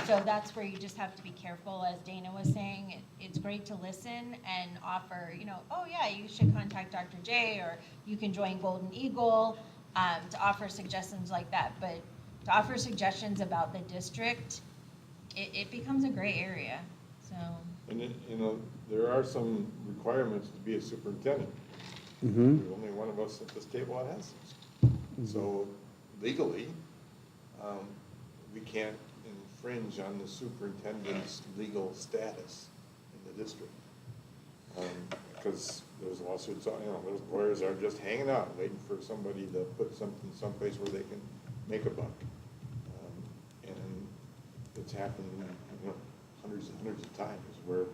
So that's where you just have to be careful. As Dana was saying, it's great to listen and offer, oh yeah, you should contact Dr. J, or you can join Golden Eagle, to offer suggestions like that. But to offer suggestions about the district, it becomes a gray area. So. And there are some requirements to be a superintendent. Mm-hmm. There's only one of us at this table that has them. So legally, we can't infringe on the superintendent's legal status in the district. Because those lawsuits, those lawyers are just hanging out, waiting for somebody to put something someplace where they can make a buck. And it's happened, hundreds and hundreds of times where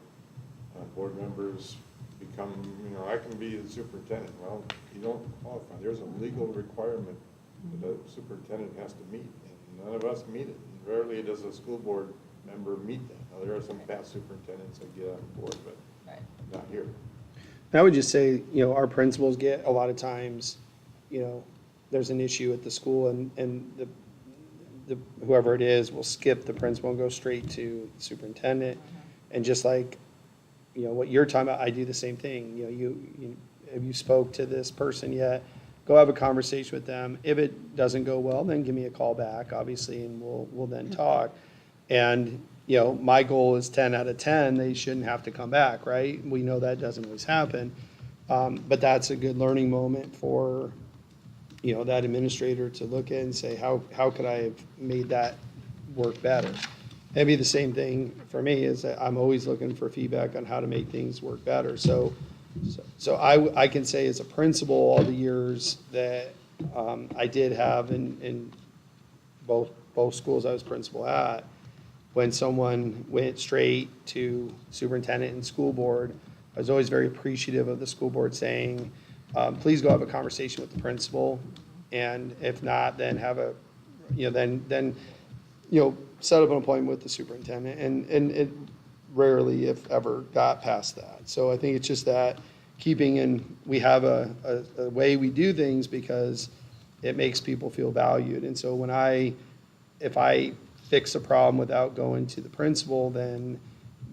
board members become, I can be the superintendent. Well, you don't qualify. There's a legal requirement that a superintendent has to meet, and none of us meet it. And rarely does a school board member meet that. Now, there are some past superintendents that get on board, but not here. And I would just say, our principals get a lot of times, there's an issue at the school, and the whoever it is will skip the principal and go straight to the superintendent. And just like, what you're talking about, I do the same thing. Have you spoke to this person yet? Go have a conversation with them. If it doesn't go well, then give me a call back, obviously, and we'll then talk. And, my goal is 10 out of 10, they shouldn't have to come back, right? We know that doesn't always happen. But that's a good learning moment for, that administrator to look at and say, how could I have made that work better? It'd be the same thing for me, is that I'm always looking for feedback on how to make things work better. So I can say as a principal, all the years that I did have in both schools I was principal at, when someone went straight to superintendent and school board, I was always very appreciative of the school board saying, please go have a conversation with the principal. And if not, then have a, then set up an appointment with the superintendent. And it rarely, if ever, got past that. So I think it's just that we have a way we do things because it makes people feel valued. And so if I fix a problem without going to the principal, then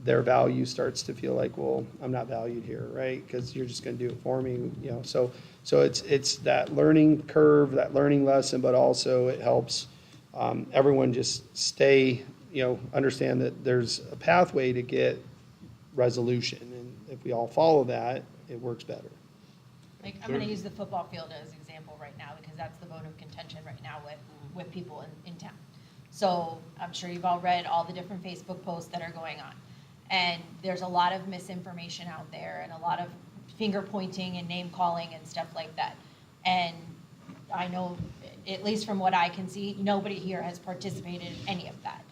their value starts to feel like, well, I'm not valued here, right? Because you're just going to do it for me, So it's that learning curve, that learning lesson, but also it helps everyone just stay, understand that there's a pathway to get resolution, and if we all follow that, it works better. I'm going to use the football field as an example right now, because that's the bone of contention right now with people in town. So I'm sure you've all read all the different Facebook posts that are going on. And there's a lot of misinformation out there, and a lot of finger pointing and name calling and stuff like that. And I know at least from what I can see, nobody here has participated in any of that.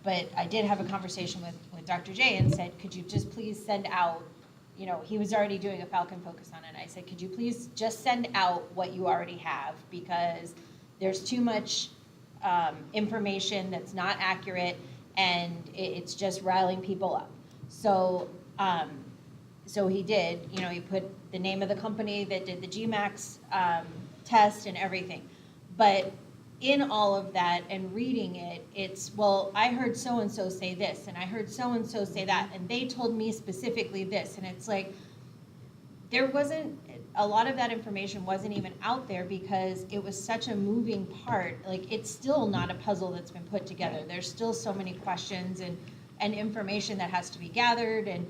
But I did have a conversation with Dr. J and said, could you just please send out, he was already doing a Falcon Focus on it. I said, could you please just send out what you already have, because there's too much information that's not accurate, and it's just riling people up. So, so he did, he put the name of the company that did the GMAX test and everything. But in all of that and reading it, it's, well, I heard so-and-so say this, and I heard so-and-so say that, and they told me specifically this. And it's like, there wasn't, a lot of that information wasn't even out there because it was such a moving part. Like, it's still not a puzzle that's been put together. There's still so many questions and information that has to be gathered. And,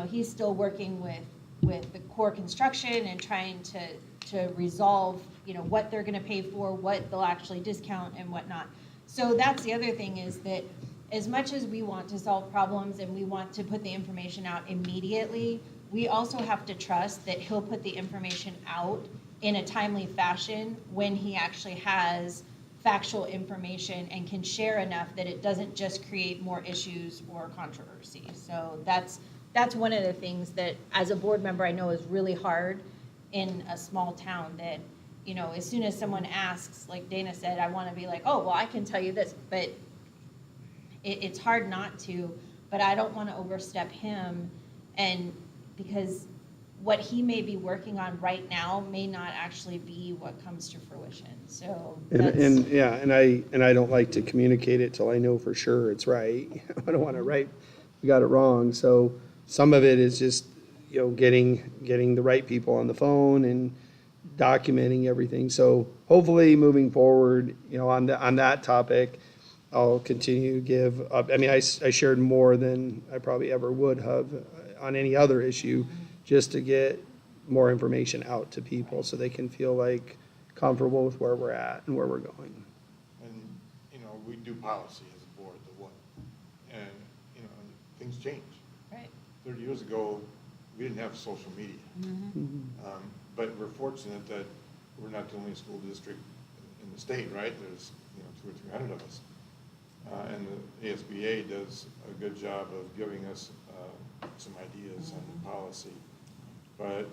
he's still working with the core construction and trying to resolve, what they're gonna pay for, what they'll actually discount and whatnot. So that's the other thing, is that as much as we want to solve problems and we want to put the information out immediately, we also have to trust that he'll put the information out in a timely fashion when he actually has factual information and can share enough that it doesn't just create more issues or controversy. So that's one of the things that, as a board member, I know is really hard in a small town, that, as soon as someone asks, like Dana said, I want to be like, oh, well, I can tell you this, but it's hard not to, but I don't want to overstep him, and because what he may be working on right now may not actually be what comes to fruition. So that's. And I don't like to communicate it till I know for sure it's right. I don't want to write, we got it wrong. So some of it is just, getting the right people on the phone and documenting everything. So hopefully moving forward, on that topic, I'll continue to give up. I mean, I shared more than I probably ever would have on any other issue, just to get more information out to people so they can feel like comfortable with where we're at and where we're going. And, we do policy as a board, the what, and, things change. Right. 30 years ago, we didn't have social media. But we're fortunate that we're not the only school district in the state, right? There's, 200 or 300 of us. And the ASBA does a good job of giving us some ideas on the policy. But,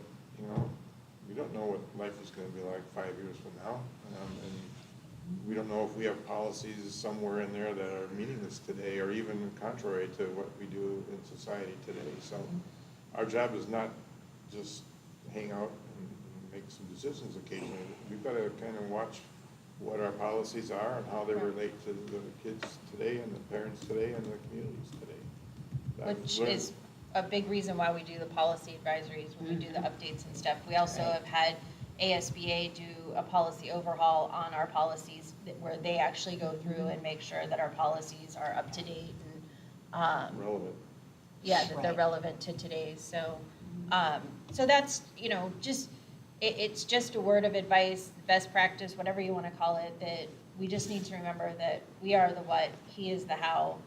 we don't know what life is going to be like 5 years from now. And we don't know if we have policies somewhere in there that are meaningless today, or even contrary to what we do in society today. So our job is not just hang out and make some decisions occasionally. We've got to kind of watch what our policies are and how they relate to the kids today and the parents today and the communities today. Which is a big reason why we do the policy advisories, when we do the updates and stuff. We also have had ASBA do a policy overhaul on our policies, where they actually go through and make sure that our policies are up to date and relevant. Yeah, that they're relevant to today's. So, so that's, it's just a word of advice, best practice, whatever you want to call it, that we just need to remember that we are the what, he is the how,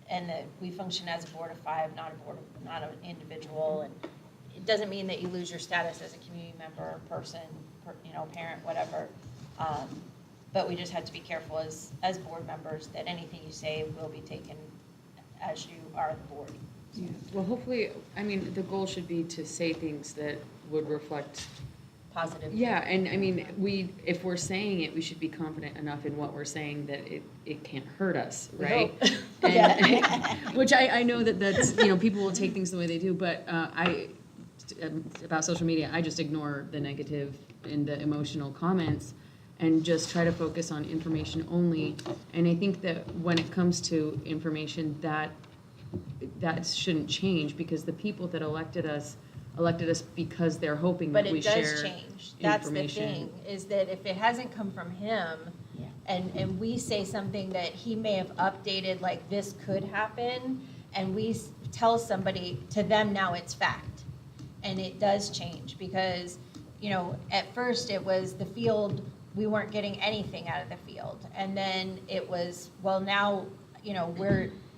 and that we function as a board of 5, not an individual. And it doesn't mean that you lose your status as a community member, person, parent, whatever. But we just have to be careful as board members that anything you say will be taken as you are the board. Yeah. Well, hopefully, the goal should be to say things that would reflect. Positive. Yeah, and if we're saying it, we should be confident enough in what we're saying that it can't hurt us, right? Which I know that's, people will take things the way they do, but about social media, I just ignore the negative and the emotional comments and just try to focus on information only. And I think that when it comes to information, that shouldn't change, because the people that elected us because they're hoping that we share But it does change. That's the thing, is that if it hasn't come from him, and we say something that he may have updated, like this could happen, and we tell somebody, to them now it's fact. And it does change, because, at first it was the field, we weren't getting anything out of the field. And then it was, well, now,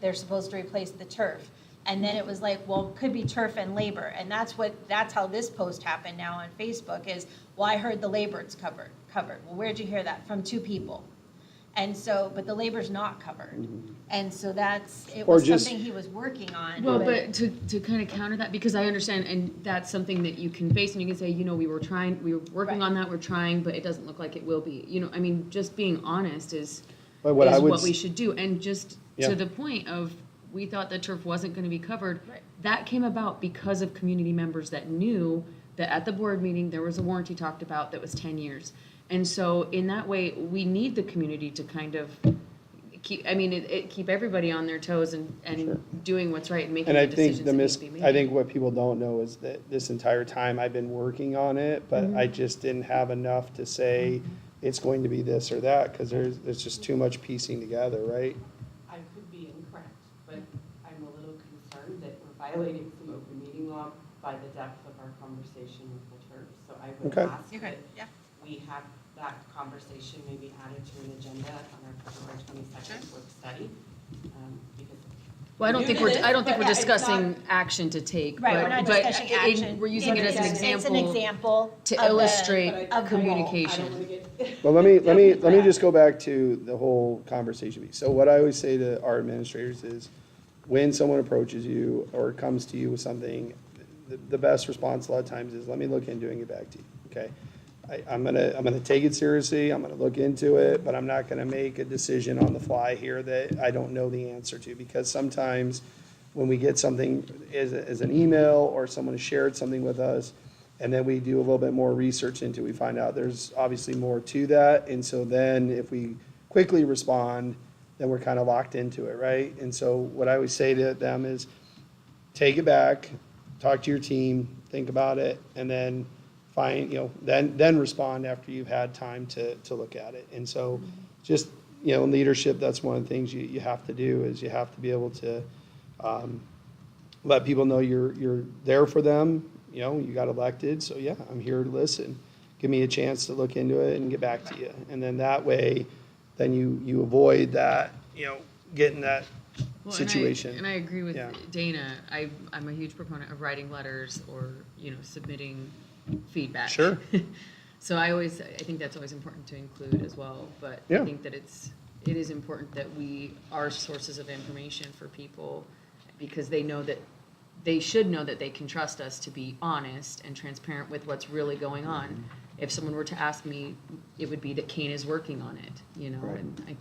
they're supposed to replace the turf. And then it was like, well, could be turf and labor. And that's how this post happened now on Facebook is, well, I heard the labor's covered. covered. Well, where'd you hear that? From 2 people. And so, but the labor's not covered. And so it Or was just- something he was working on. Well, but to kind of counter that, because I understand, and that's something that you can face, and you can say, we were working on that, we're trying, but it doesn't look like it will be. I mean, just being honest is But what I would what we s- should do. And just Yeah. to the point of, we thought the turf wasn't going to be covered. Right. That came about because of community members that knew that at the board meeting, there was a warranty talked about that was 10 years. And so in that way, we need the community to kind of keep everybody on their toes and Sure. doing what's right and making And the I decisions think that need to be made. I think what people don't know is that this entire time I've been working on it, but I just didn't have enough to say it's going to be this or that, because there's just too much piecing together, right? I could be incorrect, but I'm a little concerned that we're violating some open meeting law by the depth of our conversation with the turf. So I would Okay. ask You're that good, yeah. we have that conversation maybe added to an agenda on our February 22nd work study. Because Well, I don't think But we're yeah, it's discussing not- action to take, Right, we're not but discussing action. we're using it as an It's an example example to of the- illustrate But I don't communication. wanna get- Well, let me just go back to the whole conversation piece. So what I always say to our administrators is, when someone approaches you or comes to you with something, the best response a lot of times is, let me look into it and get back to you, okay? I'm gonna take it seriously, I'm gonna look into it, but I'm not gonna make a decision on the fly here that I don't know the answer to, because sometimes when we get something as an email, or someone has shared something with us, and then we do a little bit more research into it, we find out there's obviously more to that, and so then if we quickly respond, then we're kind of locked into it, right? And so what I always say to them is, take it back, talk to your team, think about it, and then then respond after you've had time to look at it. And so just, in leadership, that's one of the things you have to do, is you have to be able to let people know you're there for them. You got elected, so yeah, I'm here to listen. Give me a chance to look into it and get back to you. And then that way, then you avoid that, getting that Well, situation. And I agree with Yeah. Dana. I'm a huge proponent of writing letters or, submitting feedback. Sure. So I think that's always important to include as well. But Yeah. I think that it is important that we are sources of information for people, because they should know that they can trust us to be honest and transparent with what's really going on. If someone were to ask me, it would be that Kane is working on it, Right. and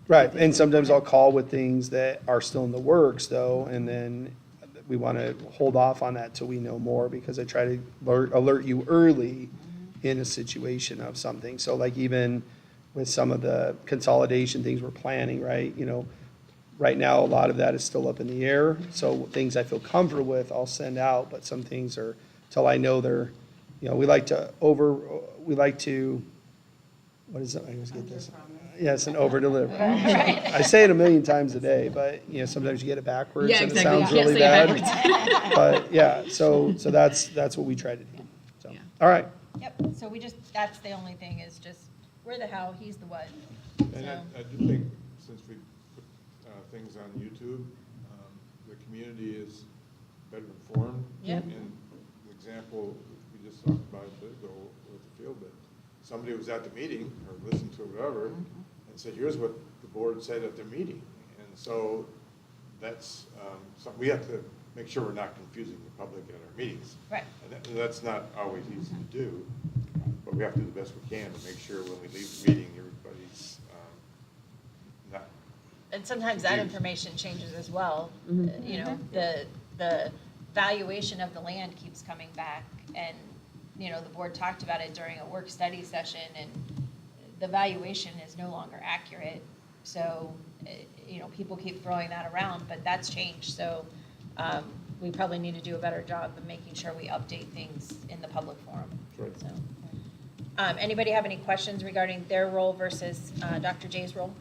Right, and sometimes I'll call with things that are still in the works, though, and then we want to hold off on that till we know more, because I try to alert you early in a situation of something. So like even with some of the consolidation things we're planning, right? Right now, a lot of that is still up in the air. So things I feel comfortable with, I'll send out, but some things are, till I know they're, we like to, what is it? I always get this. Yes, and over-deliver. I say it a million times a day, but, sometimes you get it backwards Yeah, and it exactly. sounds You can't really say it bad. But, yeah, so that's what we try to do. So, Yeah. all right. Yep, so that's the only thing, is just, we're the how, he's the what. And So- I do think, since we put things on YouTube, the community is better informed. Yep. And the example we just talked about a bit ago with the field, that somebody was at the meeting, or listened to it, whatever, and said, here's what the board said at their meeting. And so that's something we have to make sure we're not confusing the public at our meetings. Right. And that's not always easy to do, but we have to do the best we can to make sure when we leave the meeting, everybody's not. And sometimes that Confused. information changes as well. The valuation of the land keeps coming back, and, the board talked about it during a work study session, and the valuation is no longer accurate. So, people keep throwing that around, but that's changed. So, we probably need to do a better job of making sure we update things in the public forum. Right. So, anybody have any questions regarding their role versus Dr. J's role?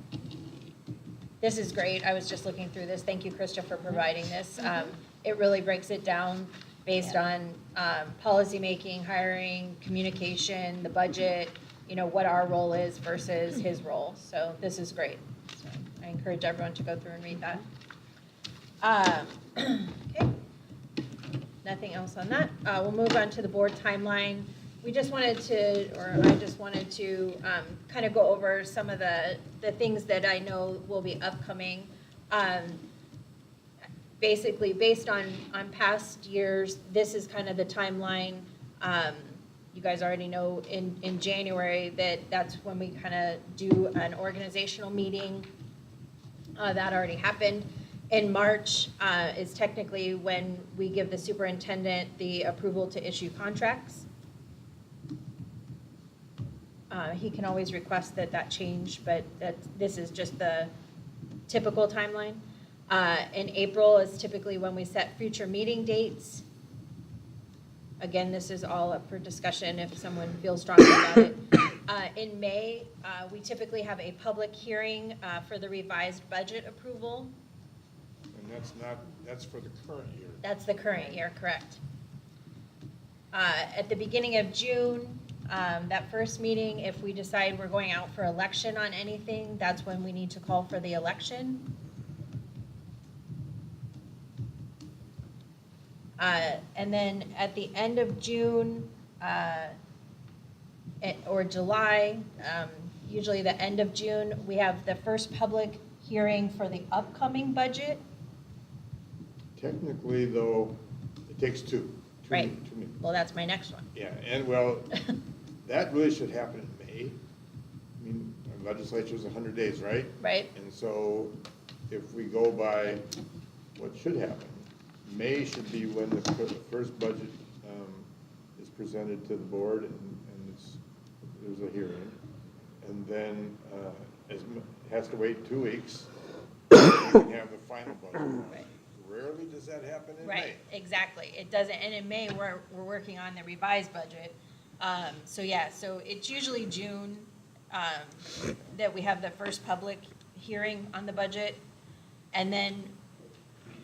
This is great. I was just looking through this. Thank you, Krista, for providing this. It really breaks it down based on policymaking, hiring, communication, the budget, what our role is versus his role. So this is great. So I encourage everyone to go through and read that. Okay. Nothing else on that. We'll move on to the board timeline. we just wanted to, or I just wanted to kind of go over some of the things that I know will be upcoming. Basically, based on past years, this is kind of the timeline. You guys already know in January that's when we kind of do an organizational meeting. That already happened. In March is technically when we give the superintendent the approval to issue contracts. He can always request that change, but this is just the typical timeline. In April is typically when we set future meeting dates. Again, this is all up for discussion if someone feels strongly about it. In May, we typically have a public hearing for the revised budget approval. And that's for the current year. That's the current year, correct. At the beginning of June, that first meeting, if we decide we're going out for election on anything, that's when we need to call for the election. And then at the end of June, or July, usually the end of June, we have the first public hearing for the upcoming budget. Technically, though, it takes two. Right. 2 meetings. Well, that's my next one. Yeah, and well, that really should happen in May. I mean, our legislature's 100 days, right? Right. And so if we go by what should happen, May should be when the first budget is presented to the board and there's a hearing. And then it has to wait 2 weeks. You can have the final budget. Right. Rarely does that happen in May. Right, exactly. It doesn't, and in May, we're working on the revised budget. So yeah, so it's usually June that we have the first public hearing on the budget. And then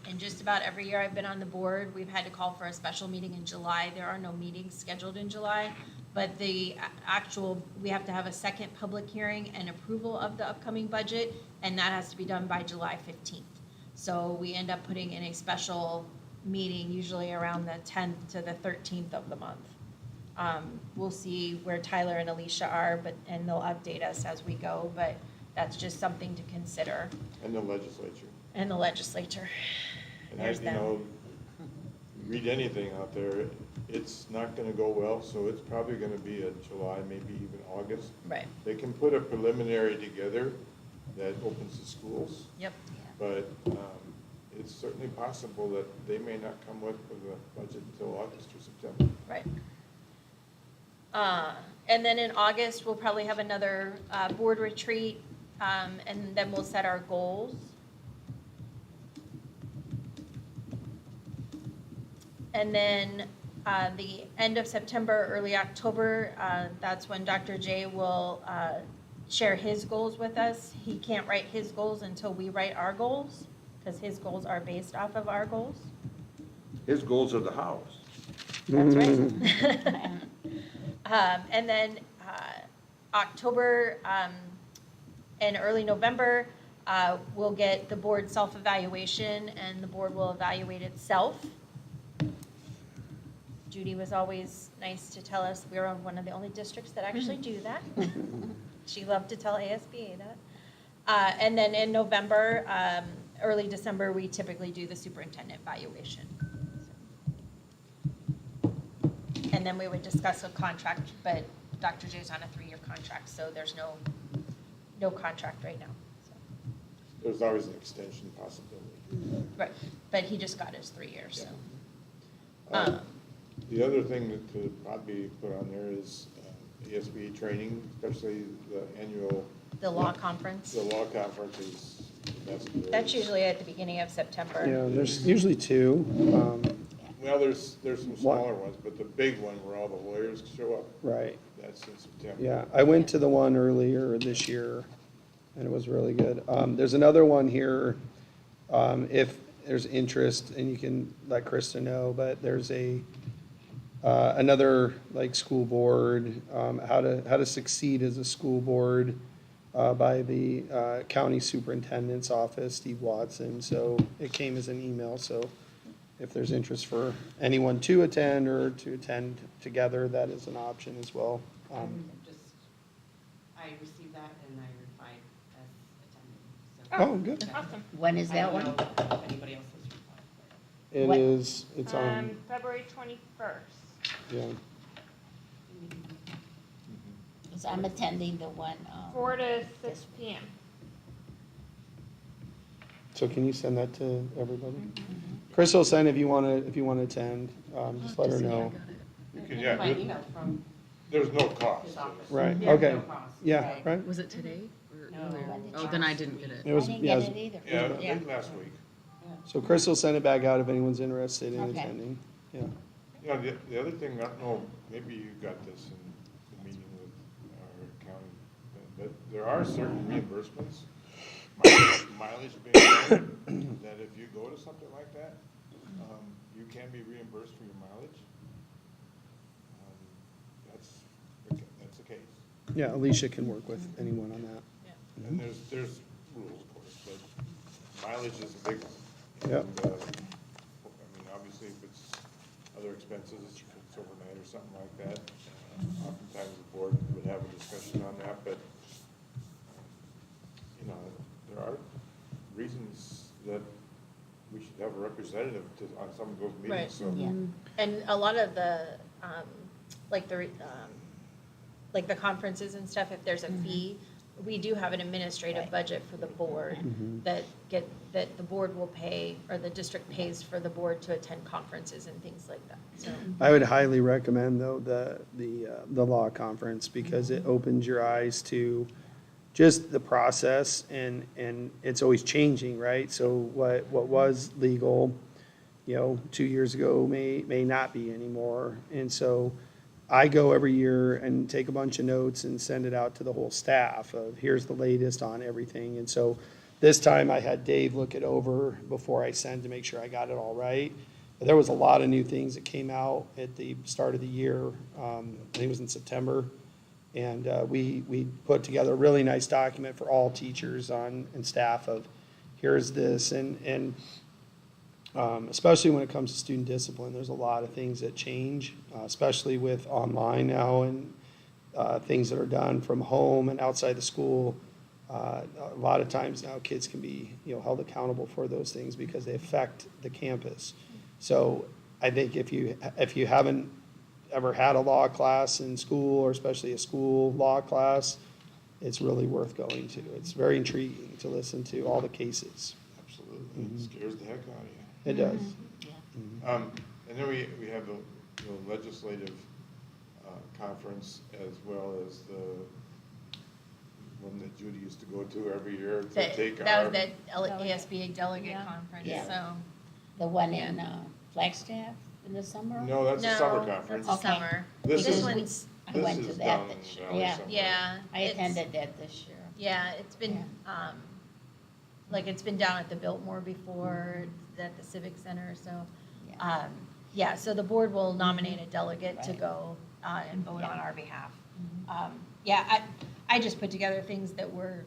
in just about every year I've been on the board, we've had to call for a special meeting in July. There are no meetings scheduled in July, but the actual, we have to have a second public hearing and approval of the upcoming budget, and that has to be done by July 15th. So we end up putting in a special meeting, usually around the 10th to the 13th of the month. We'll see where Tyler and Alicia are, and they'll update us as we go, but that's just something to consider. And the legislature. And the legislature. And There's them. read anything out there, it's not gonna go well, so it's probably gonna be a July, maybe even August. Right, They can put a preliminary together that opens the schools, yep. but it's certainly possible that they may not come with a budget until August or September. Right. And then in August, we'll probably have another board retreat, and then we'll set our goals. And then the end of September, early October, that's when Dr. J will share his goals with us. He can't write his goals until we write our goals, because his goals are based off of our goals. His goals are the house. That's right. And then October and early November, we'll get the board self-evaluation, and the board will evaluate itself. Judy was always nice to tell us we're one of the only districts that actually do that. She loved to tell ASBA that. And then in November, early December, we typically do the superintendent evaluation. And then we would discuss a contract, but Dr. J's on a 3-year contract, so there's no contract right now. So. There's always an extension possibility. Right, but he just got his 3 years, so. The other thing that could probably put on there is ASB training, especially the annual. The law conference. The law conference is necessary. That's usually at the beginning of September. Yeah, there's usually two. Well, there's some smaller ones, but the big one where all the lawyers show up, Right, that's in September. yeah. I went to the one earlier this year, and it was really good. There's another one here, if there's interest, and you can let Krista know, but there's another, like, school board, how to succeed as a school board, by the county superintendent's office, Steve Watson. So it came as an email, so if there's interest for anyone to attend or to attend together, that is an option as well. I received that and I replied as attending. Oh, good. Awesome. When is that one? I don't know if anybody else has replied. It What- is, it's on, February 21st. yeah. 'Cause I'm attending the one, 4 to 6 p.m. So can you send that to everybody? Chris will send if you want to attend, just let her know. You can, yeah, My email from there's no cost. his office. Right, There's okay. no cost. Yeah, right? Was it today or No. earlier? When did Oh, you- then I didn't get it. It was, I didn't yeah, get it either. Yeah, late last week. so Chris will send it back out if anyone's interested in Okay. attending, yeah. You know, the other thing, I don't know, maybe you got this in the meeting with our county, but there are certain reimbursements, mileage being one, that if you go to something like that, you can be reimbursed for your mileage. That's the case. Yeah, Alicia can work with anyone on that. And there's rules, of course, but mileage is a big one. Yep. And, I mean, obviously, if it's other expenses, if it's overnight or something like that, oftentimes the board would have a discussion on that, but, you know, there are reasons that we should have a representative on some of those Right. meetings, so. Yeah. And a lot of the, like the conferences and stuff, if there's a fee, we do have an administrative Right. budget for the board that the board will pay, or the district pays for the board to attend conferences and things like that, so. I would highly recommend, though, the law conference, because it opens your eyes to just the process, and it's always changing, right? So what was legal, 2 years ago may not be anymore. And so I go every year and take a bunch of notes and send it out to the whole staff of, here's the latest on everything. And so this time I had Dave look it over before I sent to make sure I got it all right. But there was a lot of new things that came out at the start of the year. I think it was in September. And we put together a really nice document for all teachers and staff of, here's this, and especially when it comes to student discipline, there's a lot of things that change, especially with online now and things that are done from home and outside the school. A lot of times now kids can be, held accountable for those things because they affect the campus. So I think if you haven't ever had a law class in school, or especially a school law class, it's really worth going to. It's very intriguing to listen to all the cases. Absolutely, it scares the heck out of you. It does. And then we have the legislative conference, as well as the one that Judy used to go to every year to take That our. was the ASBA delegate Yeah. conference, Yeah. so. The one in Flagstaff in the summer? No, that's a summer No, conference. that's a Okay. summer. This This is- one's, I This went to is that down this in year, the valley yeah. somewhere. yeah. I it's- attended that this year. Yeah, it's been, it's been down at the Biltmore before, it's at the Civic Center, so. Yeah. Yeah, so the board will nominate a delegate to Right. go and vote on Yeah. our behalf. Yeah, I just put together things that were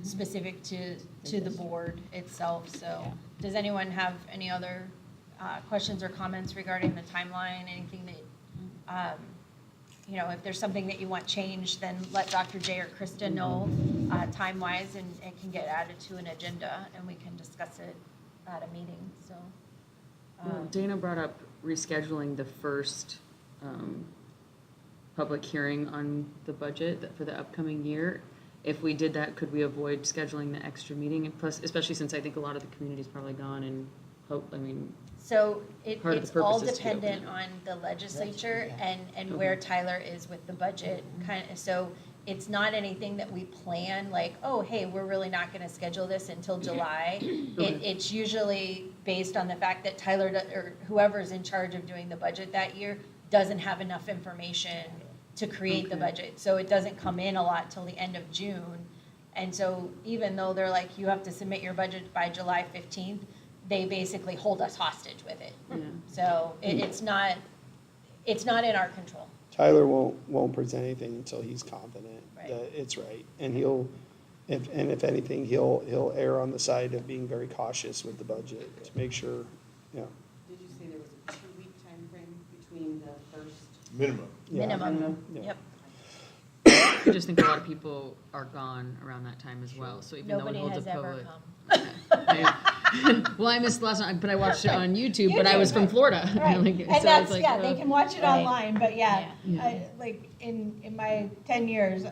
specific to the board itself, so. Yeah. Does anyone have any other questions or comments regarding the timeline, anything that, if there's something that you want changed, then let Dr. J or Krista know time-wise, and it can get added to an agenda, and we can discuss it at a meeting, so. Well, Dana brought up rescheduling the first public hearing on the budget for the upcoming year. If we did that, could we avoid scheduling the extra meeting? And plus, especially since I think a lot of the community's probably gone and So Part of the it's all purpose is to be dependent open. on the legislature Yeah. and where Tyler is with the budget, kind of, so it's not anything that we plan, like, oh, hey, we're really not gonna schedule this until July. It's usually based on the fact that Tyler, or whoever's in charge of doing the budget that year, doesn't have enough information to create the Okay. budget, so it doesn't come in a lot till the end of June. And so even though they're like, you have to submit your budget by July 15th, they basically hold us hostage with it. Yeah. So it's not in our control. Tyler won't present anything until he's confident Right. that it's right. And if anything, he'll err on the side of being very cautious with the budget to make sure, Did you say minimum. Yeah. minimum, Yeah. yep. I just think a lot of people are gone around that time as well, so even though it Nobody holds a has ever public. come. Well, I missed last night, but I watched it on YouTube, but I was from Florida. Right, Like, and so it's that's, like, yeah, they can watch it Right. online, but yeah, Yeah. like, in my 10 years,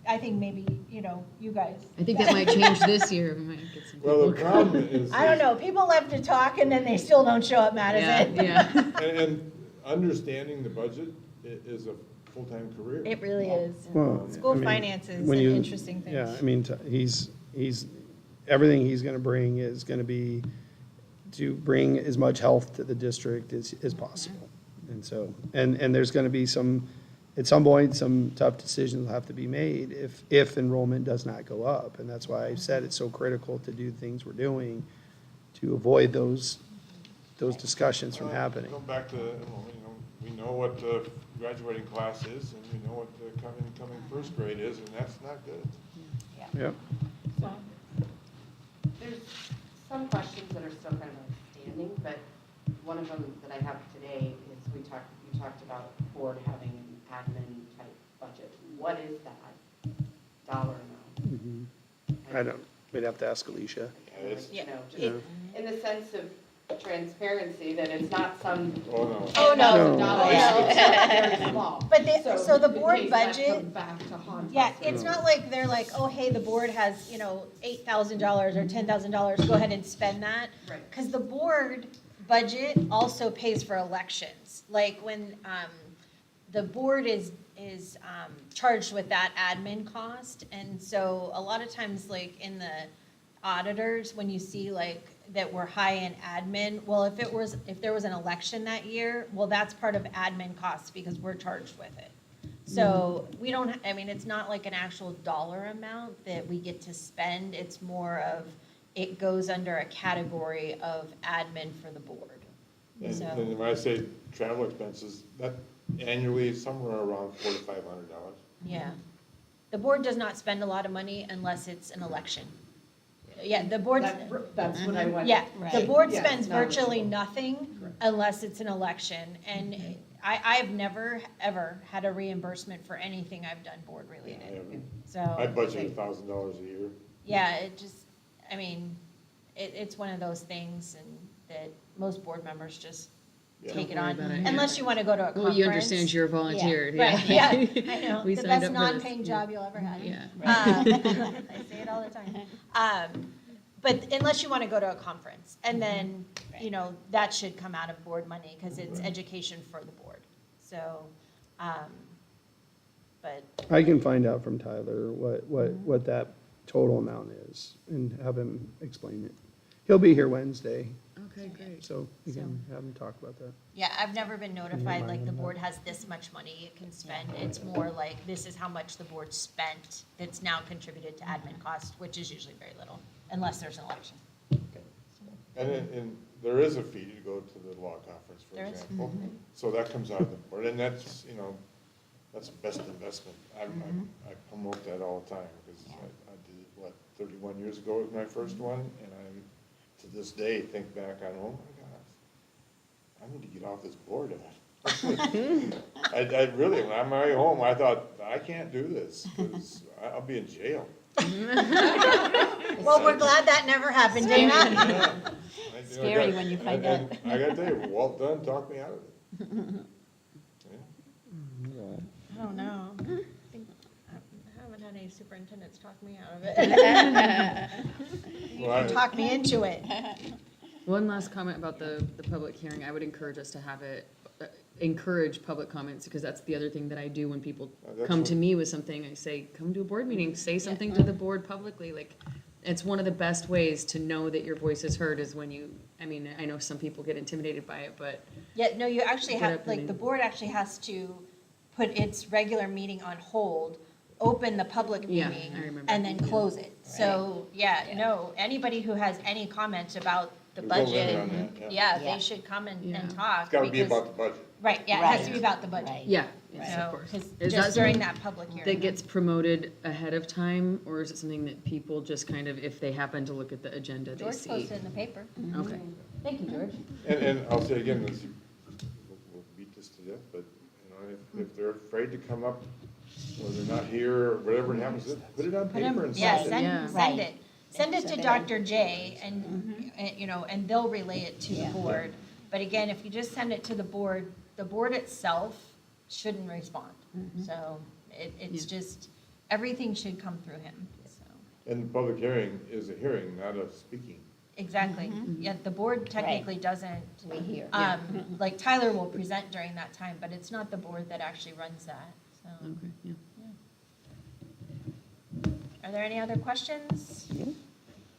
I think maybe, you guys. I think that might change this year. We might get some Well, the people. problem is. I don't know, people love to talk and then they still don't show up, Madison. Yeah, yeah. And understanding the budget is a full-time career. It really is. Well, School I mean, finance is when an you- interesting thing. Yeah, I mean, he's, everything he's gonna bring is gonna be to bring as much health to the district as possible. And so, and there's gonna be at some point, some tough decisions will have to be made if enrollment does not go up. And that's why I said it's so critical to do things we're doing to avoid those discussions from happening. Go back to, we know what the graduating class is, and we know what the incoming first grade is, and that's not good. Yeah. So, there's some questions that are still kind of outstanding, but one of them that I have today is you talked about board having an admin type budget. What is that dollar amount? I don't, we'd have to ask Alicia. Yeah, it's- Just in the sense of transparency, that it's not some Oh, no. Oh, no. $10,000 No. It's very small. But so the in board case that budget, comes back to haunt yeah, us. it's not like they're like, oh, hey, the board has, $8,000 or $10,000, go ahead and spend that. Right. Because the board budget also pays for elections. Like when the board is charged with that admin cost. And so a lot of times, like in the auditors, when you see like that we're high in admin, well, if there was an election that year, well, that's part of admin costs because we're charged with it. So we don't, it's not like an actual dollar amount that we get to spend. It's more of, it goes under a category of admin for the board. And So- and when I say travel expenses, that annually is somewhere around $400 to $500. Yeah. The board does not spend a lot of money unless it's an election. Yeah, the board, That's what I went. yeah, the Right. board Yes, spends virtually knowledgeable. nothing Correct. unless it's an election. And I have never, ever had a reimbursement for anything I've done board related. So. I budget $1,000 a year. Yeah, it just, it's one of those things and that most board members just Yeah. take it Don't worry on. about it, yeah. Unless you want to go to a conference. Well, you understand you're volunteered. Right, yeah, I know, We the signed best up for this. non-paying job you'll ever have. Yeah. I say it all the time. But unless you want to go to a conference, and then, that should come out of board money, because it's education for the board. So, but, I can find out from Tyler what that total amount is and have him explain it. He'll be here Wednesday, Okay, great. so we can have him talk about that. yeah, I've never been notified, remind like, the him that? board has this much money it can spend. It's more like, this is how much the board spent that's now contributed to admin costs, which is usually very little, unless there's an election. And there is a fee to go to the law conference, for There is? example. So that comes out of the board, and that's, that's the best investment. I promote that all the time, because I did it, 31 years ago was my first one, and to this day, think back on, oh my gosh, I need to get off this board. I really, when I'm already home, I thought, I can't do this, because I'll be in jail. Well, we're glad that never happened, Dana. Yeah. Scary when you find out. And I gotta tell you, Walt Dunn talked me out of it. Yeah. I don't know. I haven't had any superintendents talk me out of it. You Well, can talk me into it. One last comment about the public hearing. I would encourage us to have it, encourage public comments, because that's the other thing that I do when people That's come what- to me with something. I say, come to a board meeting, say something to the board publicly. Like, it's one of the best ways to know that your voice is heard is when I know some people get intimidated by it, but Yeah, no, you actually Get have, up like, and- the board actually has to put its regular meeting on hold, open the public Yeah, meeting, I remember. and then close it. So, yeah, no, anybody who has any comment about the There's no limit budget, on that, yeah, Yeah. they should come and Yeah. talk. It's gotta be because- about the budget. Right, yeah, it has to Right. be about the budget. Right. yeah, yes, So, of course. 'cause Is that just during something that public hearing. that gets promoted ahead of time, or is it something that people just kind of, if they happen to look at the agenda, they George see? posted in the paper. Okay. Thank you, George. And I'll say again, we'll beat this to death, but, If they're afraid to come up, or they're not here, or whatever it happens, put it on paper and Yeah, send it. Yeah. send Right. it. Send it to Send it Dr. J and, you know, and they'll relay it to the Yeah. board. But again, if you just send it to the board itself shouldn't respond. So it's just, everything should come through him, so. And the public hearing is a hearing, not a speaking. Exactly. Yeah, the board technically doesn't, We hear. like Tyler will present during that time, but it's not the board that actually runs that, so. Okay, yeah. Are there any other questions?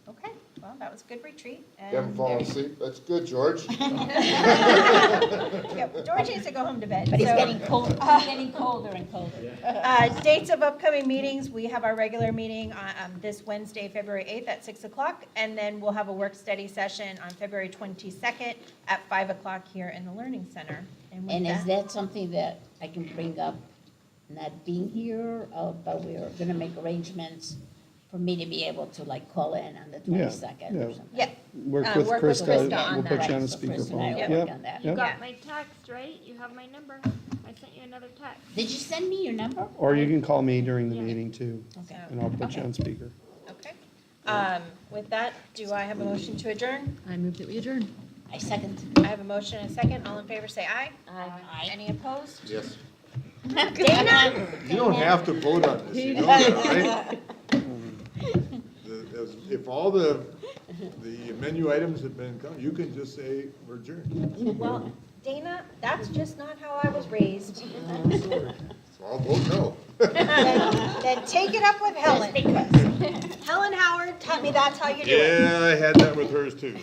Okay, well, that was a good retreat. and You haven't fallen very- asleep? That's good, George. Yeah, George needs to go home to bed. But it's so- getting colder, it's getting colder and colder. Dates of upcoming meetings, we have our regular meeting this Wednesday, February 8th at 6 o'clock, and then we'll have a work study session on February 22nd at 5 o'clock here in the Learning Center. with And is that something that I can bring up, not being here, but we're gonna make arrangements for me to be able to like call in on the Yeah, 22nd yeah. or something? Yeah, Work work with with Krista, Krista on we'll put that. you on a Right, so Chris and I speakerphone. will Yep, work on that. You yep. got my text, right? You have my number. I sent you another text. Did you send me your number? Or you can call me during the Yeah. meeting too, Okay. and I'll put you Okay. on speaker. okay. With that, do I have a motion to adjourn? I moved that we adjourn. I second. I have a motion and a second. All in favor, say aye. Aye. Any opposed? Yes. Dana? You don't have to vote on this, you know that, right? If all the menu items have been, you can just say we're adjourned. Well, Dana, that's just not how I was raised. So I'll vote no. Then take it up with Helen. Helen Howard taught me that's how you do it. Yeah, I had that with hers too.